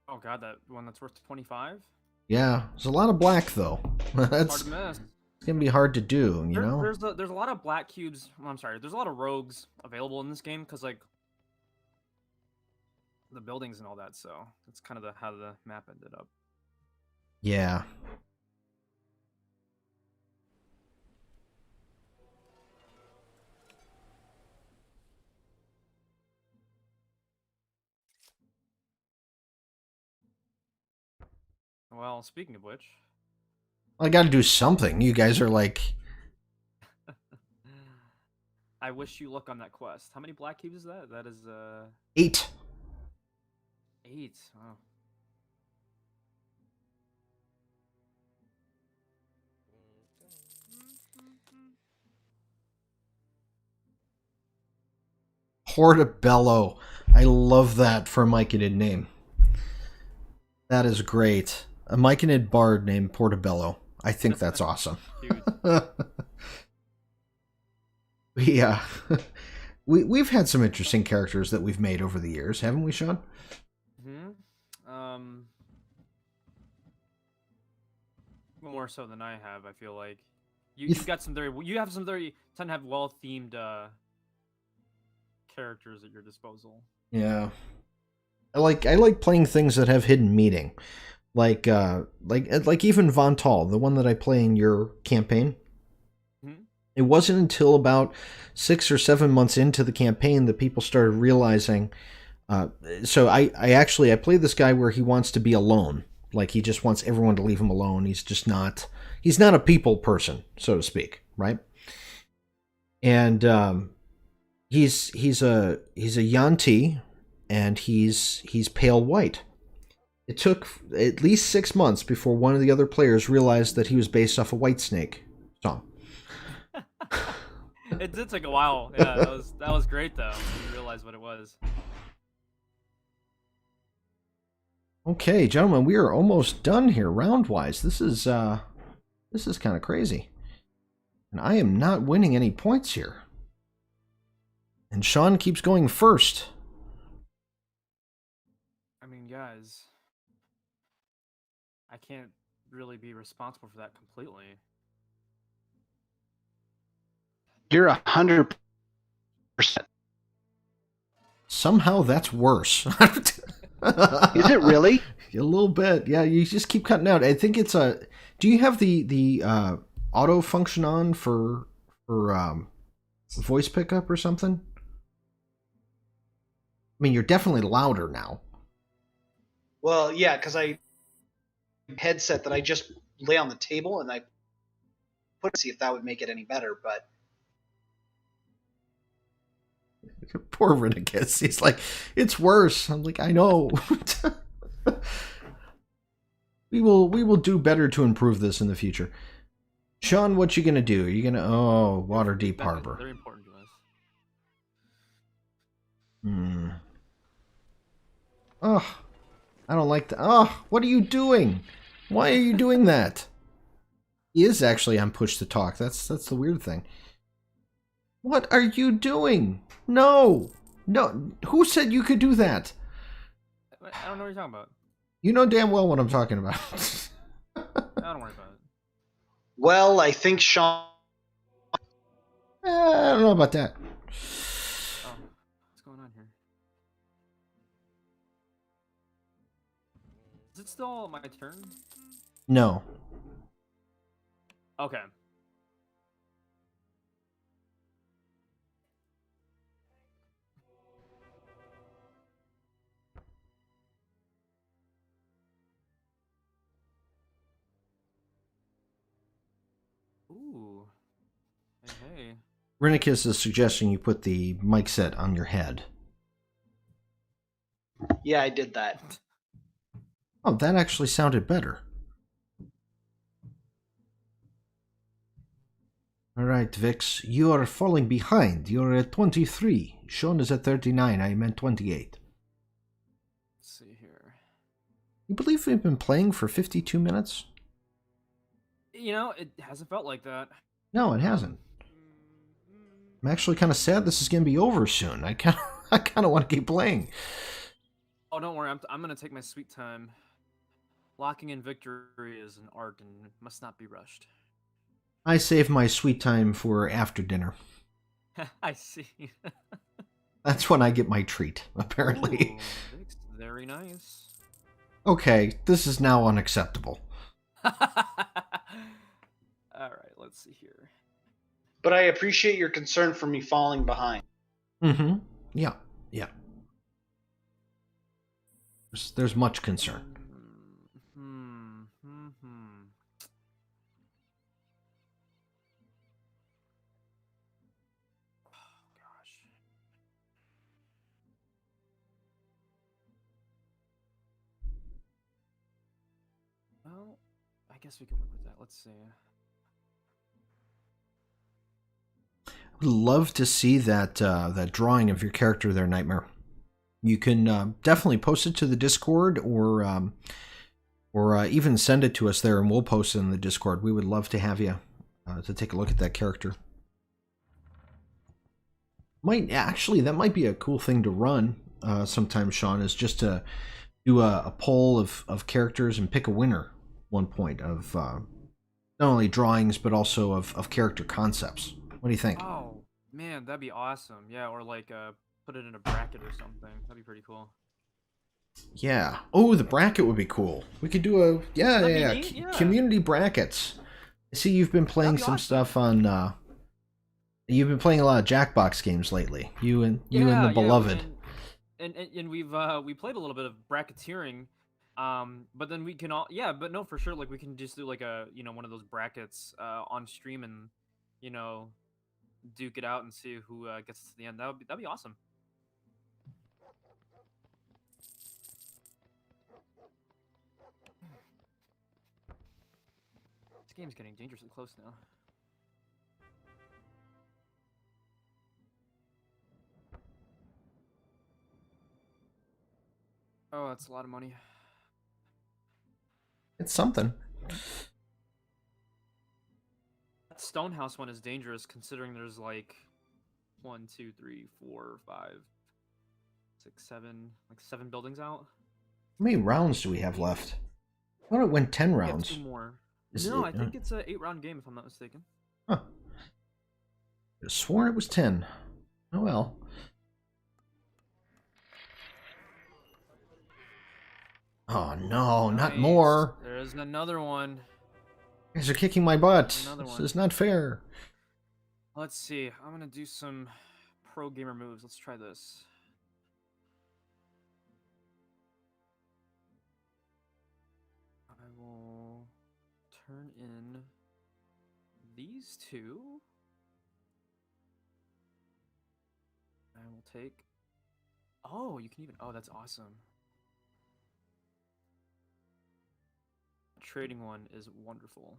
Oh god, that one that's worth 25? Yeah, there's a lot of black though. That's hard to miss. It's gonna be hard to do, you know? There's a lot of black cubes. Well, I'm sorry, there's a lot of rogues available in this game because like the buildings and all that, so that's kind of how the map ended up. Yeah. Well, speaking of which, I got to do something. You guys are like, I wish you luck on that quest. How many black cubes is that? That is 8. 8. Oh. Portobello. I love that for a myconid name. That is great. A myconid bard named Portobello. I think that's awesome. Yeah. We've had some interesting characters that we've made over the years, haven't we, Sean? More so than I have, I feel like. You've got some you have some very tend to have well themed characters at your disposal. Yeah. I like playing things that have hidden meaning. Like even Von Tall, the one that I play in your campaign. Mm-hmm. It wasn't until about 6 or 7 months into the campaign that people started realizing. So I play this guy where he wants to be alone, Like he just wants everyone to leave him alone. He's not a people person, so to speak, right? And he's a Yanti, and he's pale white. It took at least 6 months before one of the other players realized that he was based off a Whitesnake song. It did take a while. Yeah, that was great though. You realize what it was. Okay, gentlemen, we are almost done here round-wise. This is kind of crazy. And I am not winning any points here. And Sean keeps going first. I mean, guys, I can't really be responsible for that completely. You're 100%. Somehow that's worse. Is it really? A little bit. Yeah, you just keep cutting out. I think it's a... Do you have the auto function on for voice pickup or something? I mean, you're definitely louder now. Well, yeah, because I headset that I just lay on the table and I put to see if that would make it any better, but Poor Renicus. He's like, it's worse. I'm like, I know. We will do better to improve this in the future. Sean, what you gonna do? Are you gonna Waterdeep Harbor? Very important to us. Oh, I don't like that. Oh, what are you doing? Why are you doing that? He is actually on push to talk. That's the weird thing. What are you doing? No. Who said you could do that? I don't know what you're talking about. You know damn well what I'm talking about. Don't worry about it. well, I think Sean. I don't know about that. Oh, what's going on here? Is it still my turn? No. Okay. Ooh. Hey. Renicus is suggesting you put the mic set on your head. Yeah, I did that. Oh, that actually sounded better. Alright, Vix, you are falling behind. You're at 23. Sean is at 39. I meant 28. Let's see here. You believe we've been playing for 52 minutes? You know, it hasn't felt like that. No, it hasn't. I'm actually kind of sad this is going to be over soon. I kind of want to keep playing. Oh, don't worry. I'm going to take my sweet time. Locking in victory is an art and must not be rushed. I save my sweet time for after dinner. I see. That's when I get my treat, apparently. Ooh, very nice. Okay, this is now unacceptable. All right, let's see here. But I appreciate your concern for me falling behind. Mm-hmm. Yeah. There's much concern. Well, I guess we can work with that. Let's see. I would love to see that that drawing of your character there, Nightmare. You can definitely post it to the Discord, or even send it to us there, and we'll post it in the Discord. We would love to have you to take a look at that character. That might be a cool thing to run sometime, Sean, is just to do a poll of characters and pick a winner. One point of not only drawings but also of character concepts. What do you think? Oh man, that'd be awesome. Yeah, or like put it in a bracket or something. That'd be pretty cool. Yeah. Oh, the bracket would be cool. We could do a yeah. Community brackets. I see you've been playing some stuff on. You've been playing a lot of Jackbox games lately. You and the beloved. And we played a little bit of bracketeering, But then we can all, yeah, but no, for sure, like we can just do like a, one of those brackets on stream and, you know, duke it out and see who gets to the end. That'd be awesome. This game's getting dangerously close now. Oh, that's a lot of money. It's something. That Stonehouse one is dangerous considering there's like 1, 2, 3, 4, 5, 6, 7, like 7 buildings out. How many rounds do we have left? I thought it went 10 rounds. Yeah, 2 more. Is No, it, I think it's an 8-round game if I'm not mistaken. Huh. I could have sworn it was 10. Oh well. Oh no, Nice. not more. There's another one. You guys are kicking my butt. Another This one. is not fair. Let's see. I'm gonna do some pro gamer moves. Let's try this. I will turn in these two. I will take. Oh, you can even. Oh, that's awesome. Trading one is wonderful.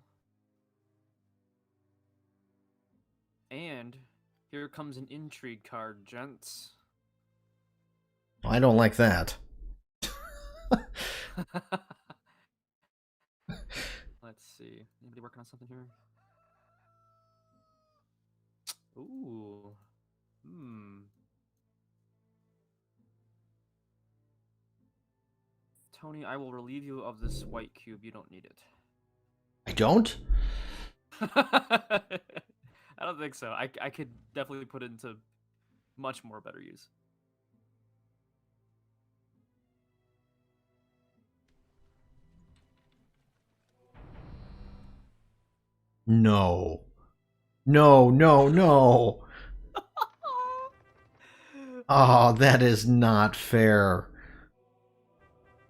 And here comes an intrigue card, gents. I don't like that. Let's see. Anybody working on something here? Ooh. Tony, I will relieve you of this white cube. You don't need it. I don't? I don't think so. I could definitely put it into much more better use. No. No, no, no. Oh, that is not fair.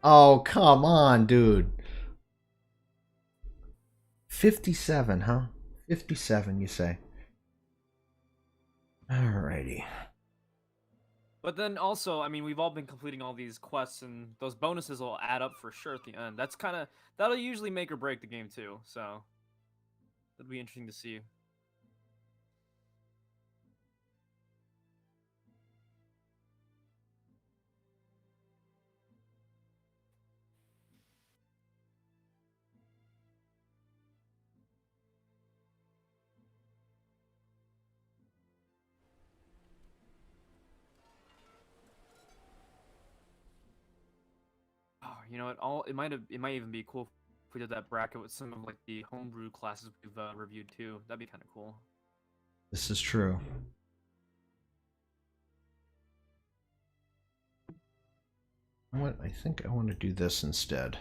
Oh, come on, dude. 57, huh? 57, you say? Alrighty. But then also, I mean, we've all been completing all these quests, and those bonuses will add up for sure at the end. That'll usually make or break the game too. So that'll be interesting to see. Oh, you know what? It might even be cool if we did that bracket with some of like the homebrew classes we've reviewed too. That'd be kind of cool. This is true. I think I want to do this instead.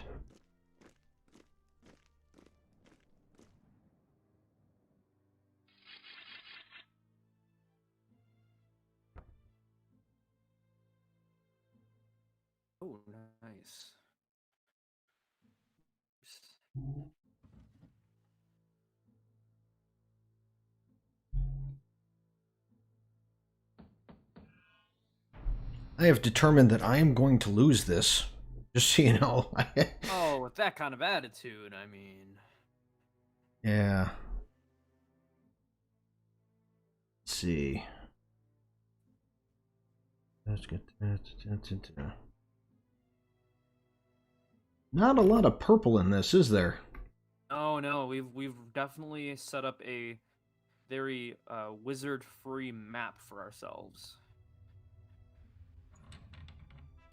Oh, nice. I have determined that I am going to lose this. Just so you know. Oh, with that kind of attitude, I mean. Yeah. Let's see. Let's get that. Not a lot of purple in this, is there? Oh no, we've definitely set up a very wizard-free map for ourselves.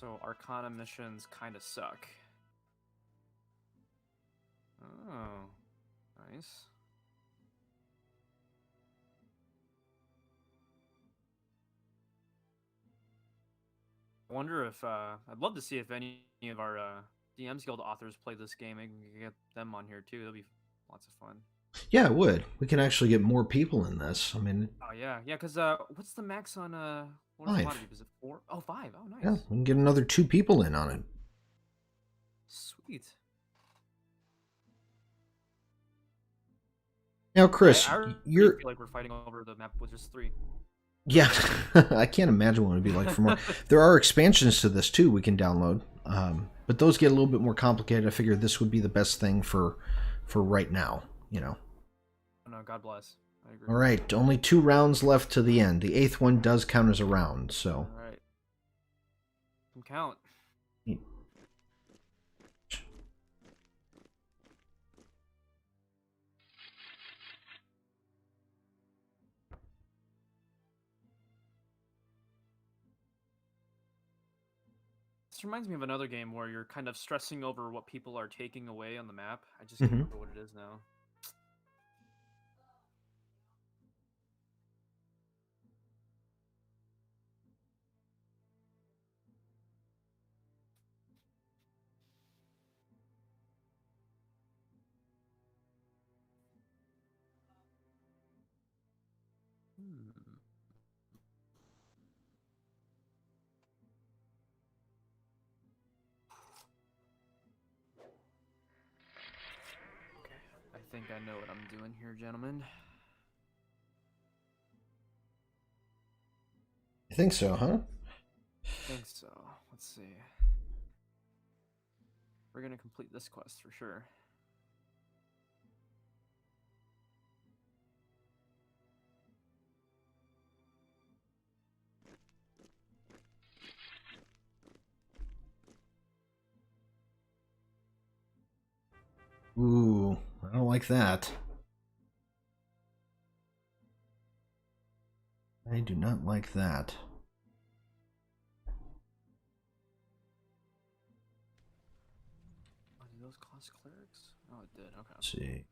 So Arcana missions kind of suck. Oh, nice. I wonder if I'd love to see if any of our DMs Guild authors play this game. I can get them on here too. That'll be lots of fun. Yeah, it would. We can actually get more people in this. I mean. Oh yeah. Because what's the max on Lords of 5. Waterdeep? Is it 4? Oh, 5. Oh, nice. Yeah, we can get another 2 people in on it. Sweet. Now, Chris, I already you're feel like we're fighting over the map with just 3. yeah. I can't imagine what it would be like for more. There are expansions to this too we can download, but those get a little bit more complicated. I figured this would be the best thing for right now. You know. No, God bless. I agree. All right, only 2 rounds left to the end. The 8th one does count as a round, so. All right. Can count. This reminds me of another game where you're kind of stressing over what people are taking away on the map. I just can't remember what it is now. Okay, I think I know what I'm doing here, gentlemen. I think so, huh? I think so. Let's see. We're gonna complete this quest for sure. Ooh, I don't like that. I do not like that. Oh, did those cost clerics? Oh, it did. Okay. Let's see.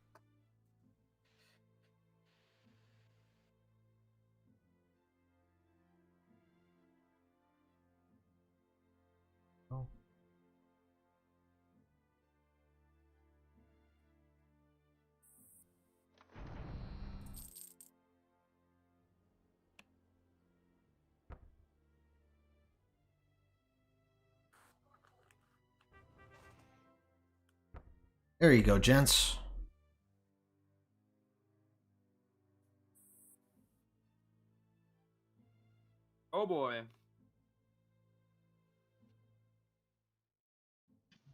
Oh. There you go, gents. Oh boy.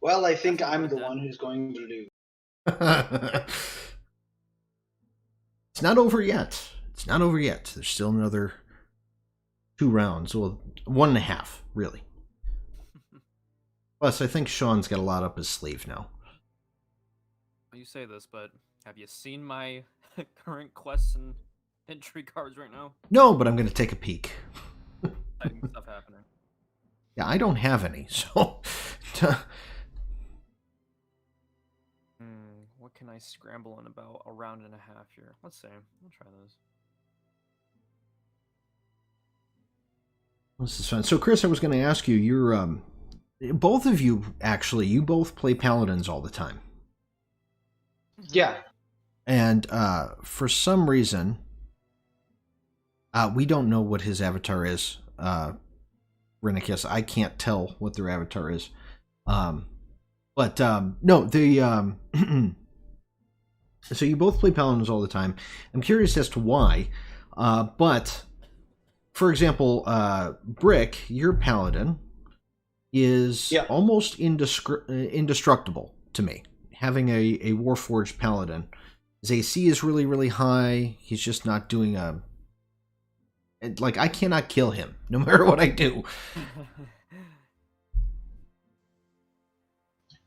Well, I think Definitely I'm would the have one done. who's going to lose. It's not over yet. It's not over yet. There's still another 2 rounds. Well, 1.5, really. Plus, I think Sean's got a lot up his sleeve now. You say this, but have you seen my current quests and intrigue cards right now? No, but I'm going to take a peek. Exciting stuff happening. Yeah, I don't have any, so. What can I scramble in about a round and a half here? Let's see. I'll try those. This is fun. So, Chris, I was going to ask you, you're, both of you, actually, you both play Paladins all the time. Yeah. And for some reason, we don't know what his avatar is. Renicus, I can't tell what their avatar is. No, the so you both play Paladins all the time. I'm curious as to why. But for example, Brick, your Paladin, is almost indestructible to me. Having a Warforged Paladin. His AC is really, really high. He's just not doing a... Like, I cannot kill him, no matter what I do.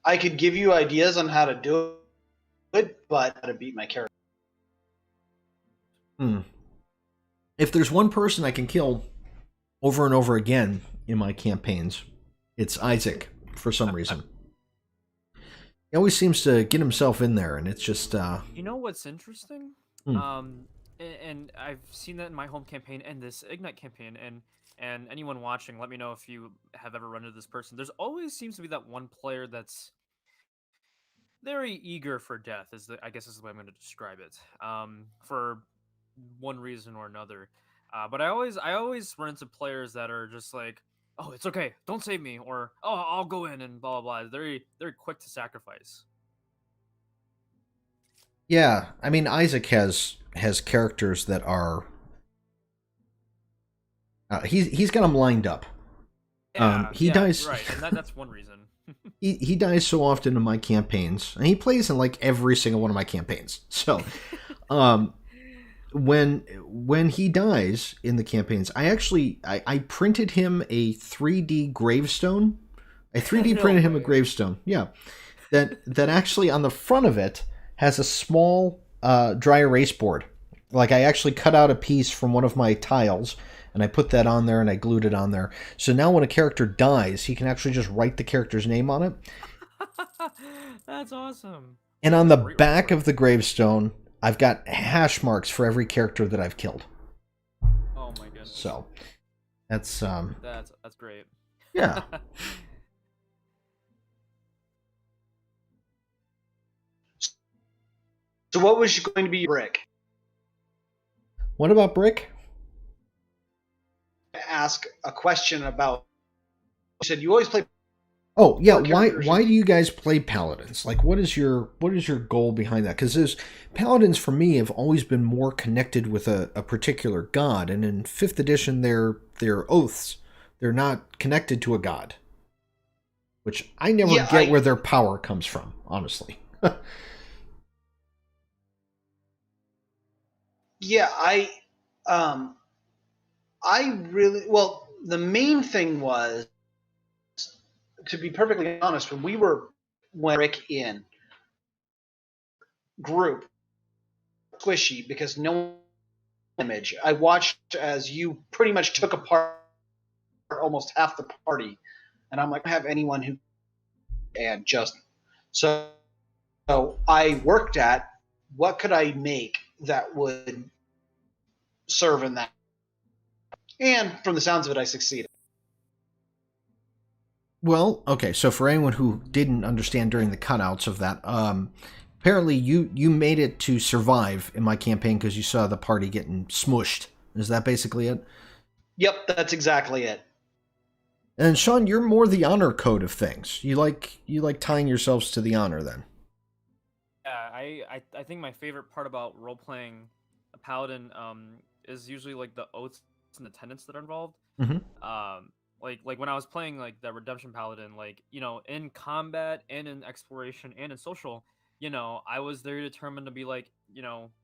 I could give you ideas on how to do it, but how to beat my character. If there's one person I can kill over and over again in my campaigns, it's Isaac, for some reason. He always seems to get himself in there, and it's just... You know what's interesting? And I've seen that in my home campaign and this Ignite campaign, and anyone watching, let me know if you have ever run into this person. There's always seems to be that one player that's very eager for death, I guess is the way I'm going to describe it, for one reason or another. But I always run into players that are just like, "Oh, it's okay, don't save me," or "Oh, I'll go in," and blah blah blah. Very quick to sacrifice. Yeah, I mean Isaac has characters that are he's got them lined up. He Yeah, dies. right, and that's one reason. He dies so often in my campaigns, and he plays in like every single one of my campaigns. So, um, when he dies in the campaigns, I printed him a 3D gravestone. I 3D No printed him a way. gravestone. Yeah, that actually on the front of it has a small dry erase board. Like I actually cut out a piece from one of my tiles and I put that on there and I glued it on there. So now when a character dies, he can actually just write the character's name on it. That's awesome. And on What a the great back reward. of the gravestone, I've got hash marks for every character that I've killed. Oh my goodness. So that's That's great. yeah. So what was going to be your brick? What about Brick? Ask a question about. You said you always play. Oh yeah, What characters why you- do you guys play paladins? Like what is your goal behind that? Because there's paladins for me have always been more connected with a particular god, and in fifth edition they're oaths. They're not connected to a god. Which I never Yeah, get where their power comes from, honestly. Yeah, um, I really well. The main thing was, to be perfectly honest, when Rick in group squishy because no image. I watched as you pretty much took apart almost half the party, and I'm like, I don't have anyone who and just so I worked at what could I make that would serve in that, and from the sounds of it, I succeeded. Well, okay, so for anyone who didn't understand during the cutouts of that, apparently you made it to survive in my campaign because you saw the party getting smushed. Is that basically it? Yep, that's exactly it. And Sean, you're more the honor code of things. You like tying yourselves to the honor then. Yeah, I think my favorite part about role playing a paladin is usually like the oaths and the tenets that are involved. Mm-hmm. Like when I was playing like the redemption paladin, like in combat and in exploration and in social, I was very determined to be like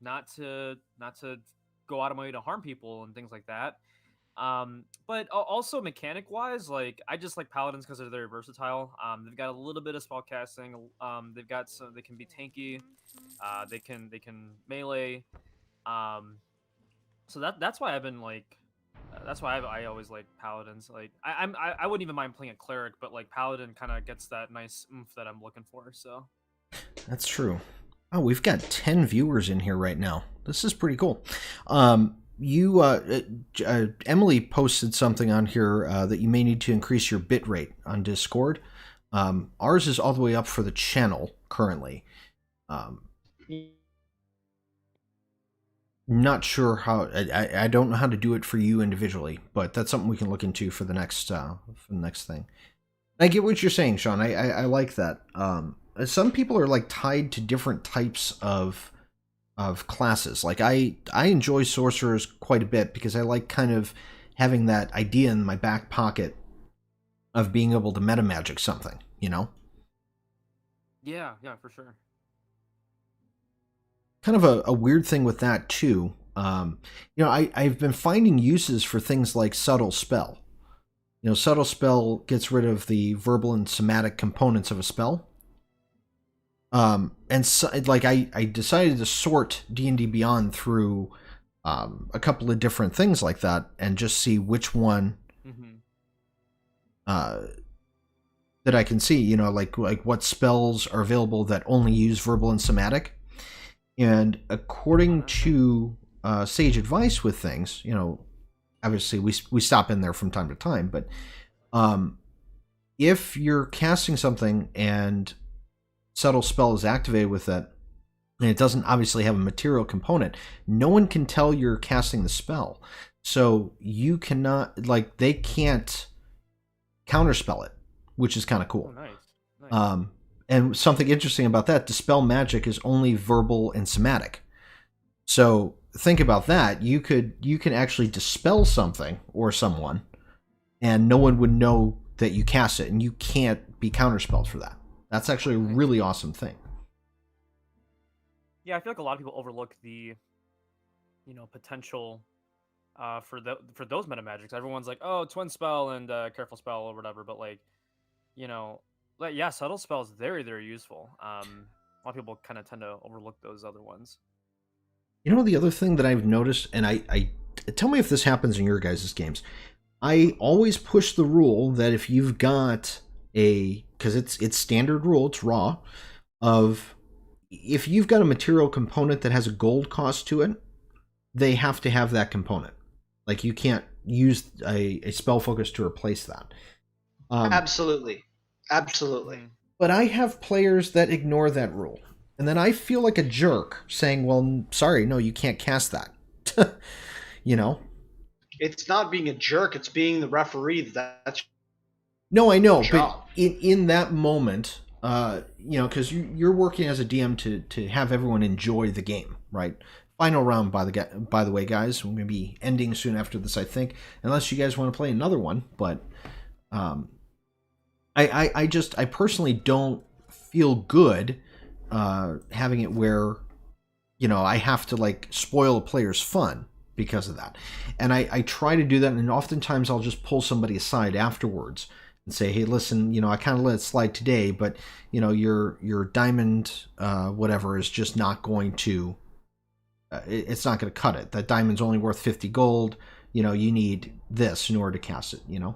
not to go out of my way to harm people and things like that. But also mechanic wise, like I just like paladins because they're very versatile. They've got a little bit of spell casting. They've got some. They can be tanky. They can melee. Um, so that's why I've been like. That's why I always like paladins. Like I wouldn't even mind playing a cleric, but like paladin kind of gets that nice oomph that I'm looking for. So That's true. Oh, we've got 10 viewers in here right now. This is pretty cool. Emily posted something on here that you may need to increase your bit rate on Discord. Ours is all the way up for the channel currently. Not sure how. I don't know how to do it for you individually, but that's something we can look into for the next thing. I get what you're saying, Sean. I like that. Some people are like tied to different types of classes. Like I enjoy sorcerers quite a bit because I like kind of having that idea in my back pocket of being able to meta magic something, yeah, for sure. Kind of a weird thing with that too. I've been finding uses for things like subtle spell. Subtle spell gets rid of the verbal and somatic components of a spell. And so, like I decided to sort D&D Beyond through a couple of different things like that and just see which one that I can see, like what spells are available that only use verbal and somatic. And according to sage advice with things, obviously we stop in there from time to time, but if you're casting something and subtle spell is activated with it, and it doesn't obviously have a material component, no one can tell you're casting the spell. So you cannot, like, they can't counterspell it, which is kind of Oh, cool. nice. Nice. And something interesting about that, dispel magic is only verbal and somatic. So think about that. You can actually dispel something or someone, and no one would know that you cast it, and you can't be counterspelled for that. That's actually a really awesome thing. Yeah, I feel like a lot of people overlook the, potential for those meta magics. Everyone's like, oh, twin spell and careful spell or whatever, but like, yeah, subtle spell is very, very useful. A lot of people kind of tend to overlook those other ones. You know, the other thing that I've noticed, and I tell me if this happens in your guys' games. I always push the rule that if you've got because it's standard rule, it's raw, of if you've got a material component that has a gold cost to it, they have to have that component. Like, you can't use a spell focus to replace that. Absolutely. But I have players that ignore that rule. And then I feel like a jerk saying, well, sorry, no, you can't cast that. You know? It's not being a jerk, it's being the referee. That's No, I know, your job. but in that moment, because you're working as a DM to have everyone enjoy the game, right? Final round, by the way, guys. We're going to be ending soon after this, I think, unless you guys want to play another one. But I personally don't feel good having it where, I have to like spoil a player's fun because of that. And I try to do that, and oftentimes I'll just pull somebody aside afterwards and say, hey, listen, I kind of let it slide today, but your diamond whatever is just not going to it's not going to cut it. That diamond's only worth 50 gold. You need this in order to cast it, Right.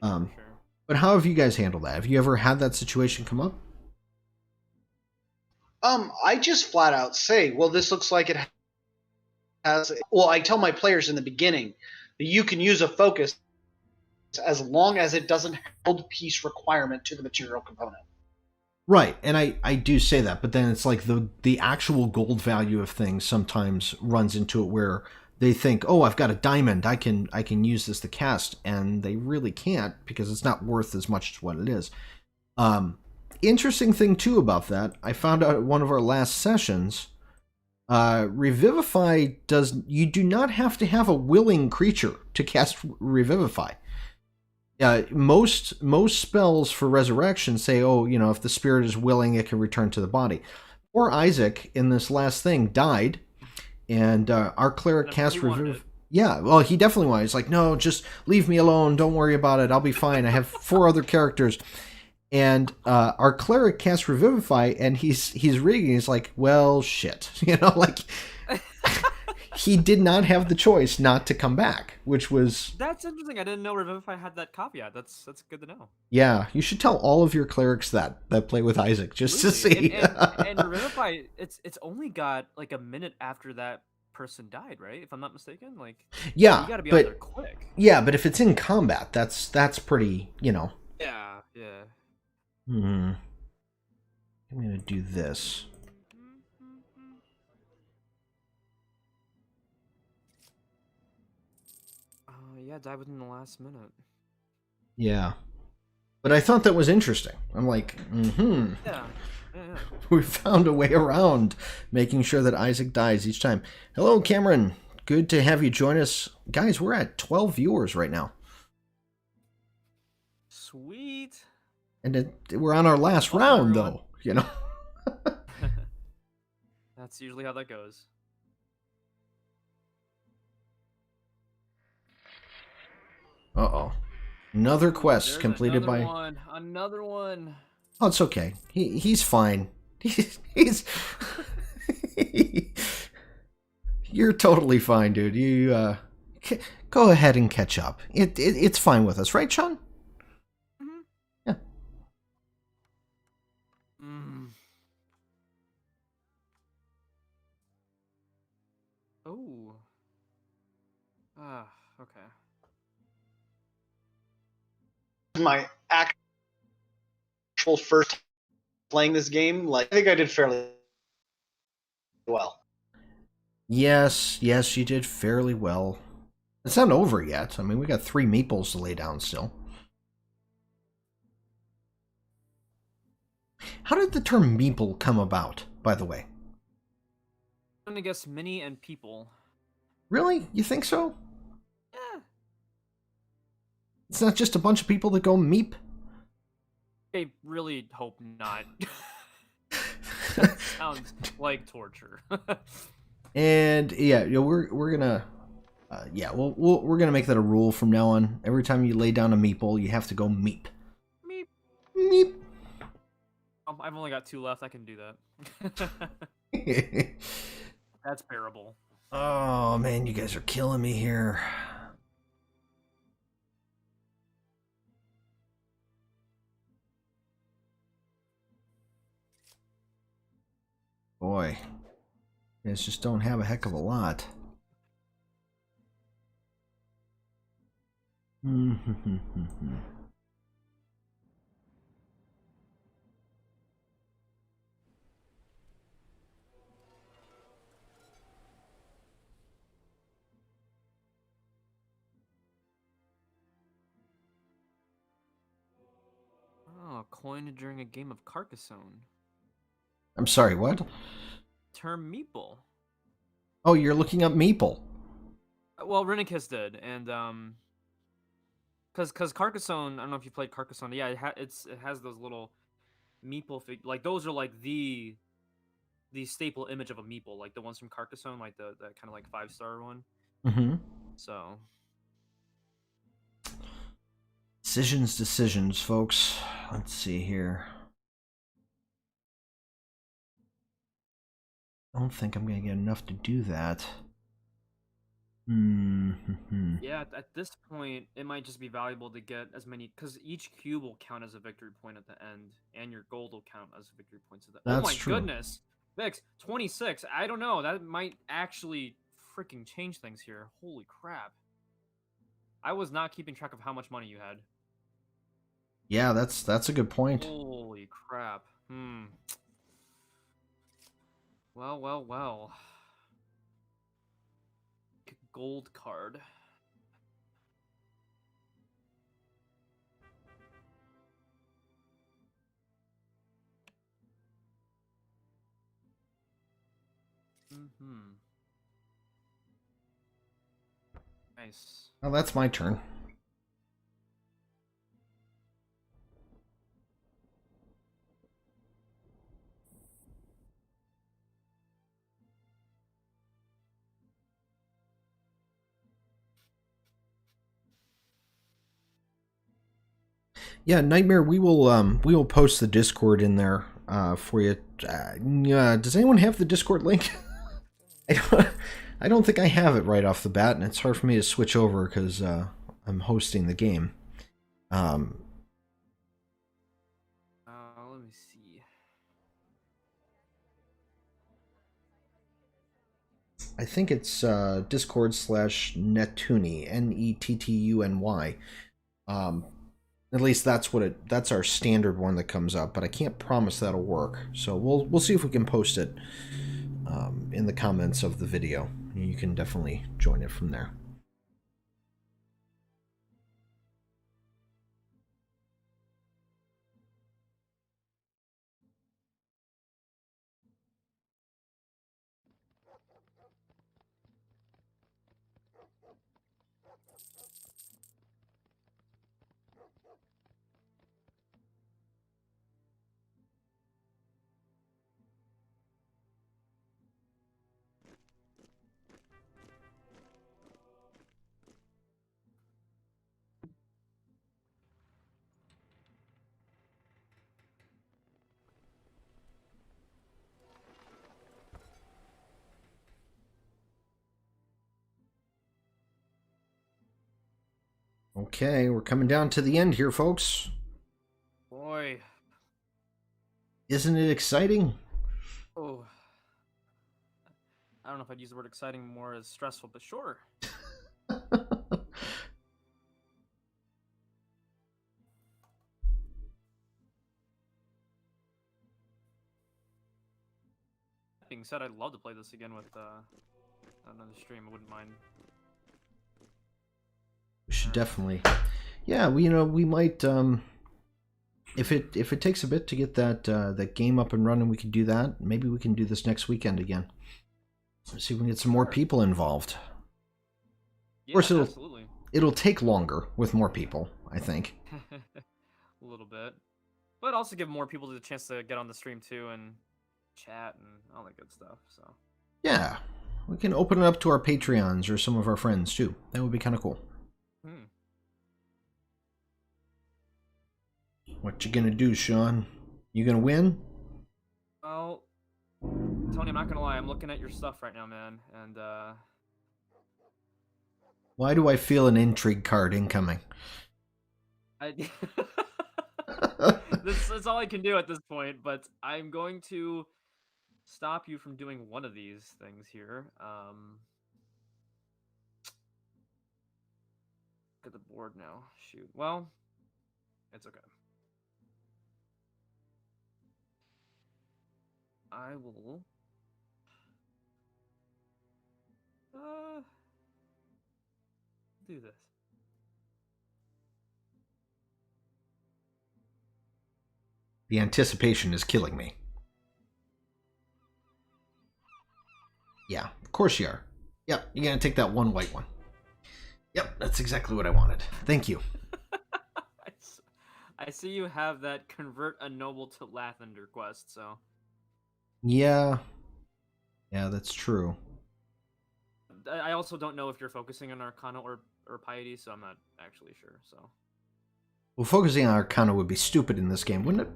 Sure. But how have you guys handled that? Have you ever had that situation come up? I just flat out say, well, this looks like it has. Well, I tell my players in the beginning that you can use a focus as long as it doesn't hold piece requirement to the material component. Right, and I do say that, but then it's like the actual gold value of things sometimes runs into it where they think, oh, I've got a diamond, I can use this to cast, and they really can't because it's not worth as much as what it is. Interesting thing too about that, I found out at one of our last sessions, Revivify you do not have to have a willing creature to cast Revivify. Most spells for resurrection say, oh, if the spirit is willing, it can return to the body. Poor Isaac in this last thing died, and our cleric cast Revivify. Yeah, well, he definitely wanted. He's like, no, just leave me alone. Don't worry about it. I'll be fine. I have 4 other characters. And our cleric cast Revivify, and he's reading. He's like, well, shit. Like... He did not have the choice not to come back, which was... That's interesting. I didn't know Revivify had that caveat. That's good to know. Yeah, you should tell all of your clerics that play with Isaac, just to see. And Revivify, it's only got like a minute after that person died, right? If I'm not mistaken, like yeah, you got to be out there quick. Yeah, but if it's in combat, that's pretty, Yeah. I'm gonna do this. Yeah, died within the last minute. Yeah. But I thought that was interesting. I'm like, Yeah. We found a way around making sure that Isaac dies each time. Hello, Cameron. Good to have you join us. Guys, we're at 12 viewers right now. Sweet. And we're on our last round, though, That's usually how that goes. Uh-oh. Another quest completed by... Another one. Oh, it's okay. He's fine. He's... You're totally fine, dude. You, go ahead and catch up. It's fine with us, right, Sean? Mm-hmm. Yeah. Oh. Okay. My actual first time playing this game, like, I think I did fairly well. Yes, you did fairly well. It's not over yet. I mean, we got 3 meeples to lay down still. How did the term meeple come about, by the way? I'm gonna guess mini and people. Really? You think so? Yeah. It's not just a bunch of people that go meep? I really hope not. That sounds like torture. And yeah, we're gonna we're gonna make that a rule from now on. Every time you lay down a meeple, you have to go meep. Meep. Meep. I've only got 2 left. I can do that. That's bearable. Oh man, you guys are killing me here. Boy, you guys just don't have a heck of a lot. Oh, coined during a game of Carcassonne. I'm sorry, what? Term meeple. Oh, you're looking up meeple. Well, Renicus did, and cause Carcassonne. I don't know if you played Carcassonne. Yeah, it has those little meeple like those are like the staple image of a meeple, like the ones from Carcassonne, like the kind of like 5-star one. Mm-hmm. So Decisions, folks. Let's see here. I don't think I'm gonna get enough to do that. yeah, at this point, it might just be valuable to get as many, because each cube will count as a victory point at the end, and your gold will count as victory points at the end. Oh my goodness, Vix, 26. I don't know. That might actually freaking change things here. Holy crap! I was not keeping track of how much money you had. Yeah, that's a good point. Holy crap. Well. Gold card. Nice. Well, that's my turn. Yeah, Nightmare, we will post the Discord in there for you. Does anyone have the Discord link? I don't think I have it right off the bat, and it's hard for me to switch over because I'm hosting the game. Let me see. I think it's Discord/Nettuny, Nettuny. At least that's our standard one that comes up, but I can't promise that'll work. So we'll see if we can post it in the comments of the video. You can definitely join it from there. Okay, we're coming down to the end here, folks. Boy. Isn't it exciting? Oh. I don't know if I'd use the word exciting, more as stressful, but sure. That being said, I'd love to play this again with another stream. I wouldn't mind. We should definitely. Yeah, we might if it takes a bit to get that game up and running, we could do that. Maybe we can do this next weekend again. Let's see if we can get some more people involved. Yeah, Of course, absolutely. it'll take longer with more people, I think. A little bit, but also give more people the chance to get on the stream too and chat and all that good stuff. So Yeah, we can open it up to our Patreons or some of our friends too. That would be kind of cool. What you gonna do, Sean? You gonna win? Well, Tony, I'm not gonna lie. I'm looking at your stuff right now, man, and Why do I feel an intrigue card incoming? that's all I can do at this point. But I'm going to stop you from doing one of these things here. Look at the board now. Shoot. Well, it's okay. I will. Do this. The anticipation is killing me. Yeah, of course you are. Yep, you're gonna take that one white one. Yep, that's exactly what I wanted. Thank you. I see you have that convert a noble to Lathander quest, so. Yeah, that's true. I also don't know if you're focusing on Arcana or Piety, so I'm not actually sure. So. Well, focusing on Arcana would be stupid in this game, wouldn't it?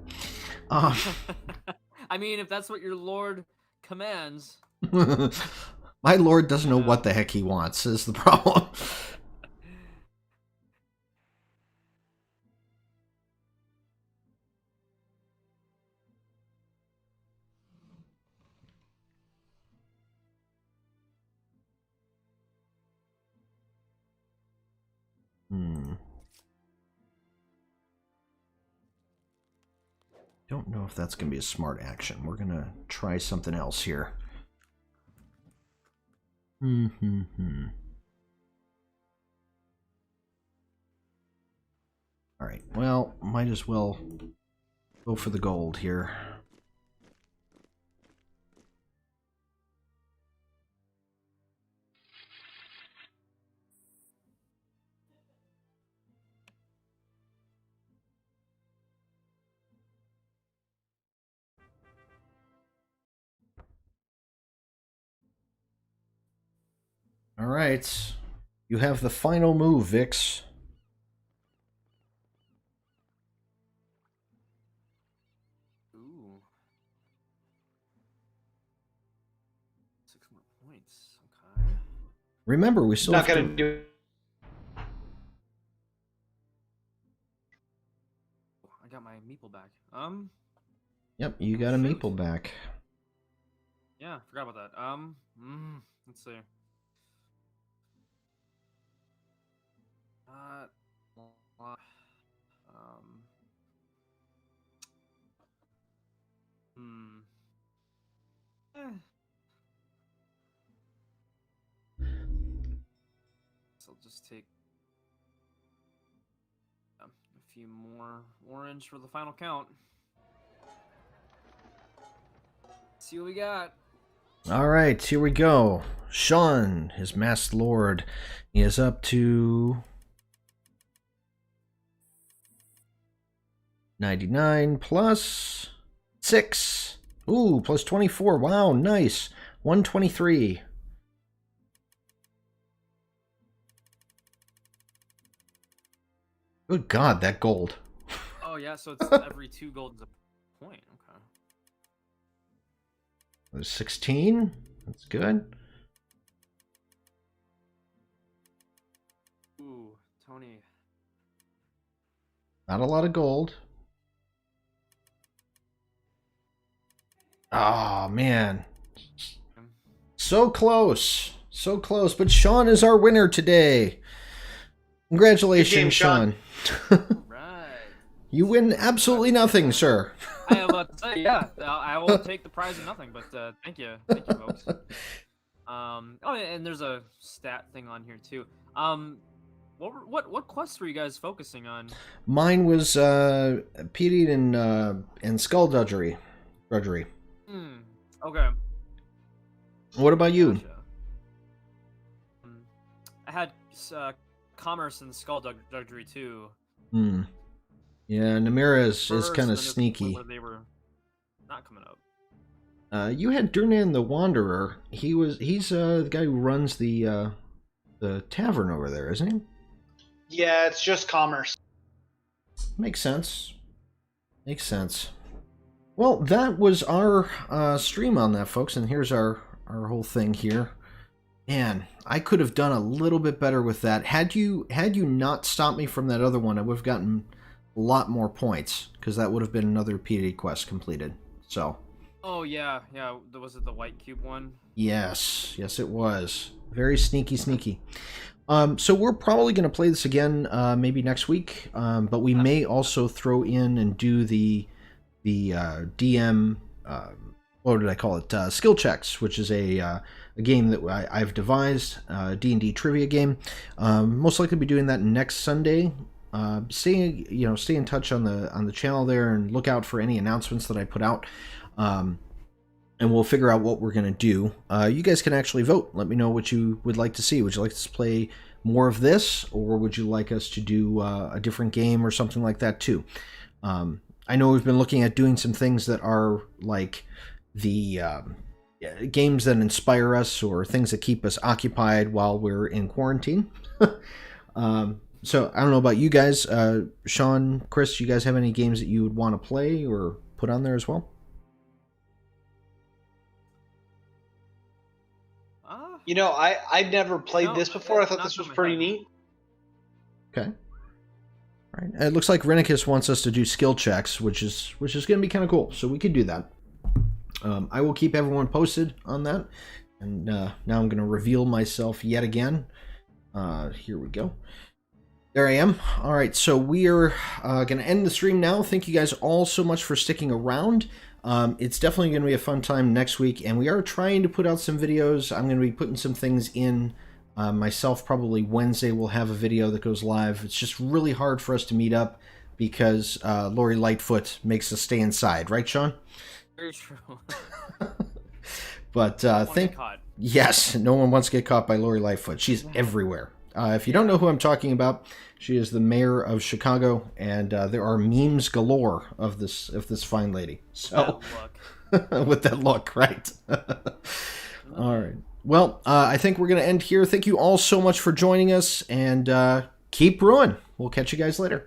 I mean, if that's what your lord commands. My lord doesn't know what the heck he wants, is the problem. Don't know if that's going to be a smart action. We're going to try something else here. All right, well, might as well go for the gold here. All right, you have the final move, Vix. Ooh. 6 more points. Okay. Remember, we still Not have gonna to... do. I got my meeple back. Yep, you got a meeple back. Yeah, forgot about that. Let's see. So I'll just take a few more orange for the final count. See what we got. All right, here we go. Sean, his masked lord, he is up to 99 plus 6. Ooh, plus 24. Wow, nice. 123. Good God, that gold. Oh yeah, so it's every 2 gold is a point. Okay. There's 16. That's good. Ooh, Tony. Not a lot of gold. Oh, man. So close. So close. But Sean is our winner today. Congratulations, Good game, Sean. Right. You win absolutely nothing, sir. I am about to say, yeah, I will take the prize of nothing, but thank you, folks. Oh, and there's a stat thing on here too. What quests were you guys focusing on? Mine was period and skullduggery. Drudgery. Hmm. Okay. What about you? Gotcha. I had commerce and skullduggery too. Hmm. Yeah, Namira is First, kind and of then there's one sneaky. where they were not coming up. You had Durnan the Wanderer. He's the guy who runs the tavern over there, isn't he? Yeah, it's just commerce. Makes sense. Makes sense. Well, that was our stream on that, folks, and here's our whole thing here. Man, I could have done a little bit better with that. Had you not stopped me from that other one, I would have gotten a lot more points, because that would have been another PD quest completed. So. Oh yeah. Was it the white cube one? Yes, it was. Very sneaky. So we're probably going to play this again maybe next week, but we may also throw in and do the DM, what did I call it? Skill checks, which is a game that I've devised, D&D trivia game. Most likely be doing that next Sunday. Stay in touch on the channel there and look out for any announcements that I put out. And we'll figure out what we're going to do. You guys can actually vote. Let me know what you would like to see. Would you like us to play more of this, or would you like us to do a different game or something like that too? I know we've been looking at doing some things that are like the games that inspire us or things that keep us occupied while we're in quarantine. So I don't know about you guys. Sean, Chris, you guys have any games that you would want to play or put on there as well? You know, I'd never played this before. I thought this was pretty neat. Okay. All right. It looks like Renicus wants us to do skill checks, which is going to be kind of cool. So we could do that. I will keep everyone posted on that. And now I'm going to reveal myself yet again. Here we go. There I am. All right. So we are going to end the stream now. Thank you guys all so much for sticking around. It's definitely going to be a fun time next week, and we are trying to put out some videos. I'm going to be putting some things in myself. Probably Wednesday we'll have a video that goes live. It's just really hard for us to meet up because Lori Lightfoot makes us stay inside, right, Sean? Very true. But yes, no one wants to get caught by Lori Lightfoot. She's everywhere. If you don't know who I'm talking about, she is the mayor of Chicago, and there are memes galore of this fine lady. So, with that look, right? All right. Well, I think we're going to end here. Thank you all so much for joining us, and keep brewing. We'll catch you guys later.